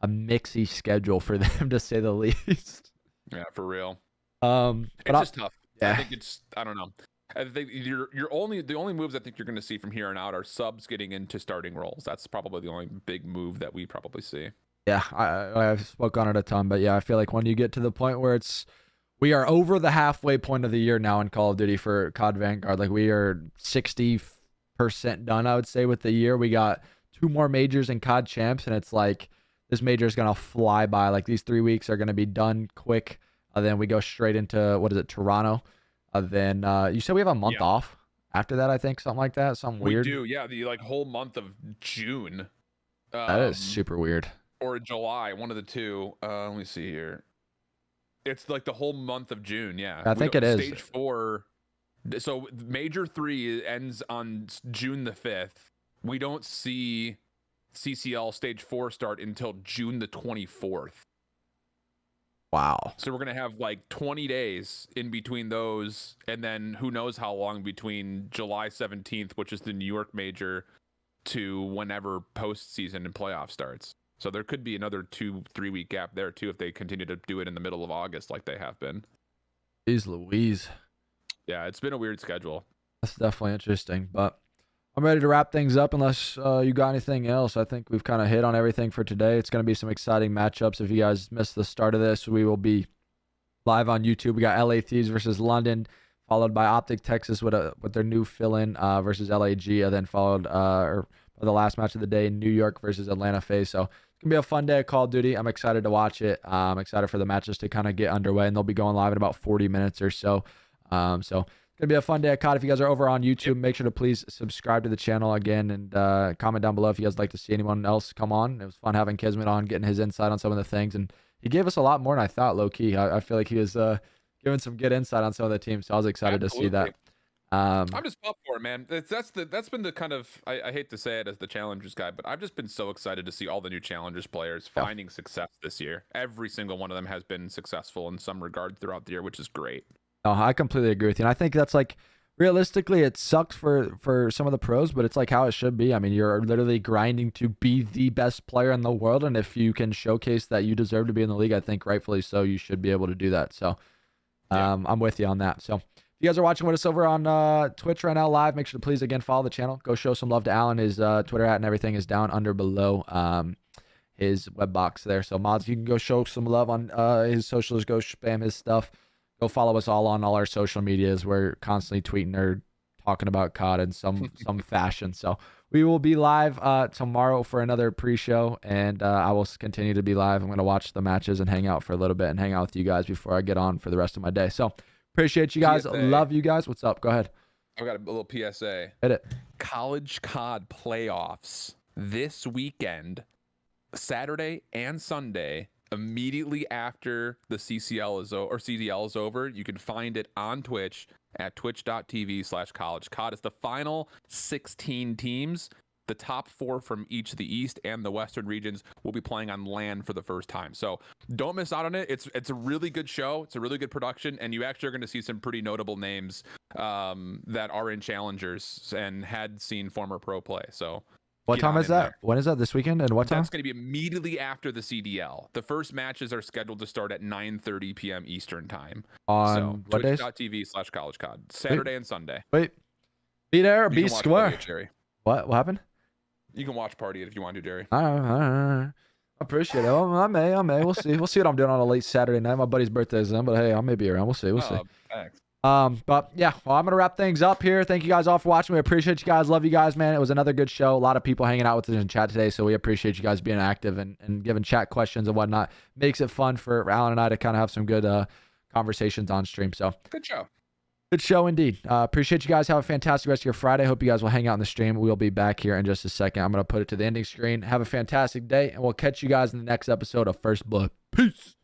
mixy schedule for them, to say the least. Yeah, for real. It's just tough. Yeah. I think I don't know. I think the only moves I think you're going to see from here on out are subs getting into starting roles. That's probably the only big move that we probably see. Yeah, I've spoke on it a ton, but yeah, I feel like when you get to the point where we are over the halfway point of the year now in Call of Duty for COD Vanguard. Like we are 60% done, I would say, with the year. We got 2 more majors in COD Champs, and it's like this major is going to fly by. Like these 3 weeks are going to be done quick. Then we go straight into, what is it, Toronto. Then you said we have a month off after that, I think, something like that. Something weird. We do, yeah. The like whole month of June. That is super weird. Or July, one of the two. Let me see here. It's like the whole month of June, yeah. I think it is. Stage 4. So Major 3 ends on June the 5th. We don't see CCL Stage 4 start until June the 24th. Wow. So we're going to have like 20 days in between those, and then who knows how long between July 17th, which is the New York Major, to whenever postseason and playoff starts. So there could be another 2-3 week gap there too if they continue to do it in the middle of August like they have been. Jeez Louise. Yeah, it's been a weird schedule. That's definitely interesting, but I'm ready to wrap things up unless you got anything else. I think we've kind of hit on everything for today. It's going to be some exciting matchups. If you guys missed the start of this, we will be live on YouTube. We got LA Thieves versus London, followed by Optic Texas with their new fill-in versus LAG, and then followed or the last match of the day, New York versus Atlanta FaZe. So it's going to be a fun day of Call of Duty. I'm excited to watch it. I'm excited for the matches to kind of get underway, and they'll be going live in about 40 minutes or so. So it's going to be a fun day of COD. If you guys are over on YouTube, make sure to please subscribe to the channel again, and comment down below if you guys like to see anyone else come on. It was fun having Kismet on, getting his insight on some of the things, and he gave us a lot more than I thought, low-key. I feel like he was giving some good insight on some of the teams, so I was excited to see that. I'm just pumped for it, man. That's been the kind of, I hate to say it as the challengers guy, but I've just been so excited to see all the new challengers players finding success this year. Every single one of them has been successful in some regard throughout the year, which is great. No, I completely agree with you. And I think that's like, realistically, it sucks for some of the pros, but it's like how it should be. I mean, you're literally grinding to be the best player in the world, and if you can showcase that you deserve to be in the league, I think rightfully so, you should be able to do that. So I'm with you on that. So if you guys are watching with us over on Twitch right now live, make sure to please again follow the channel. Go show some love to Alan. His Twitter at and everything is down under below his web box there. So mods, you can go show some love on his socials. Go spam his stuff. Go follow us all on all our social medias. We're constantly tweeting or talking about COD in some fashion. So we will be live tomorrow for another pre-show, and I will continue to be live. I'm going to watch the matches and hang out for a little bit and hang out with you guys before I get on for the rest of my day. So appreciate you guys. PSA. Love you guys. What's up? Go ahead. I've got a little PSA. Hit it. College COD playoffs this weekend, Saturday and Sunday. Immediately after the CCL is or CDL is over, you can find it on Twitch at twitch.tv/college. COD is the final 16 teams. The top 4 from each of the East and the Western regions will be playing on LAN for the first time. So don't miss out on it. It's a really good show. It's a really good production, and you actually are going to see some pretty notable names that are in challengers and had seen former pro play. So what time is that? There. When is that? This weekend? And what time? That's going to be immediately after the CDL. The first matches are scheduled to start at 9:30 p.m. Eastern time. On what days? Twitch.tv/collegecod. Saturday and Sunday. Wait. Be there. Be square. It, Jerry. What happened? You can watch party it if you want to, Jerry. I appreciate it. Well, I may. We'll see. We'll see what I'm doing on a late Saturday night. My buddy's birthday is then, but hey, I may be around. We'll see. Thanks. But yeah, well, I'm gonna wrap things up here. Thank you guys all for watching. We appreciate you guys. Love you guys, man. It was another good show. A lot of people hanging out with us in chat today, so we appreciate you guys being active and giving chat questions and whatnot. Makes it fun for Alan and I to kind of have some good conversations on stream. So good show. Good show indeed. Appreciate you guys. Have a fantastic rest of your Friday. Hope you guys will hang out in the stream. We'll be back here in just a second. I'm going to put it to the ending screen. Have a fantastic day, and we'll catch you guys in the next episode of First Blood. Peace.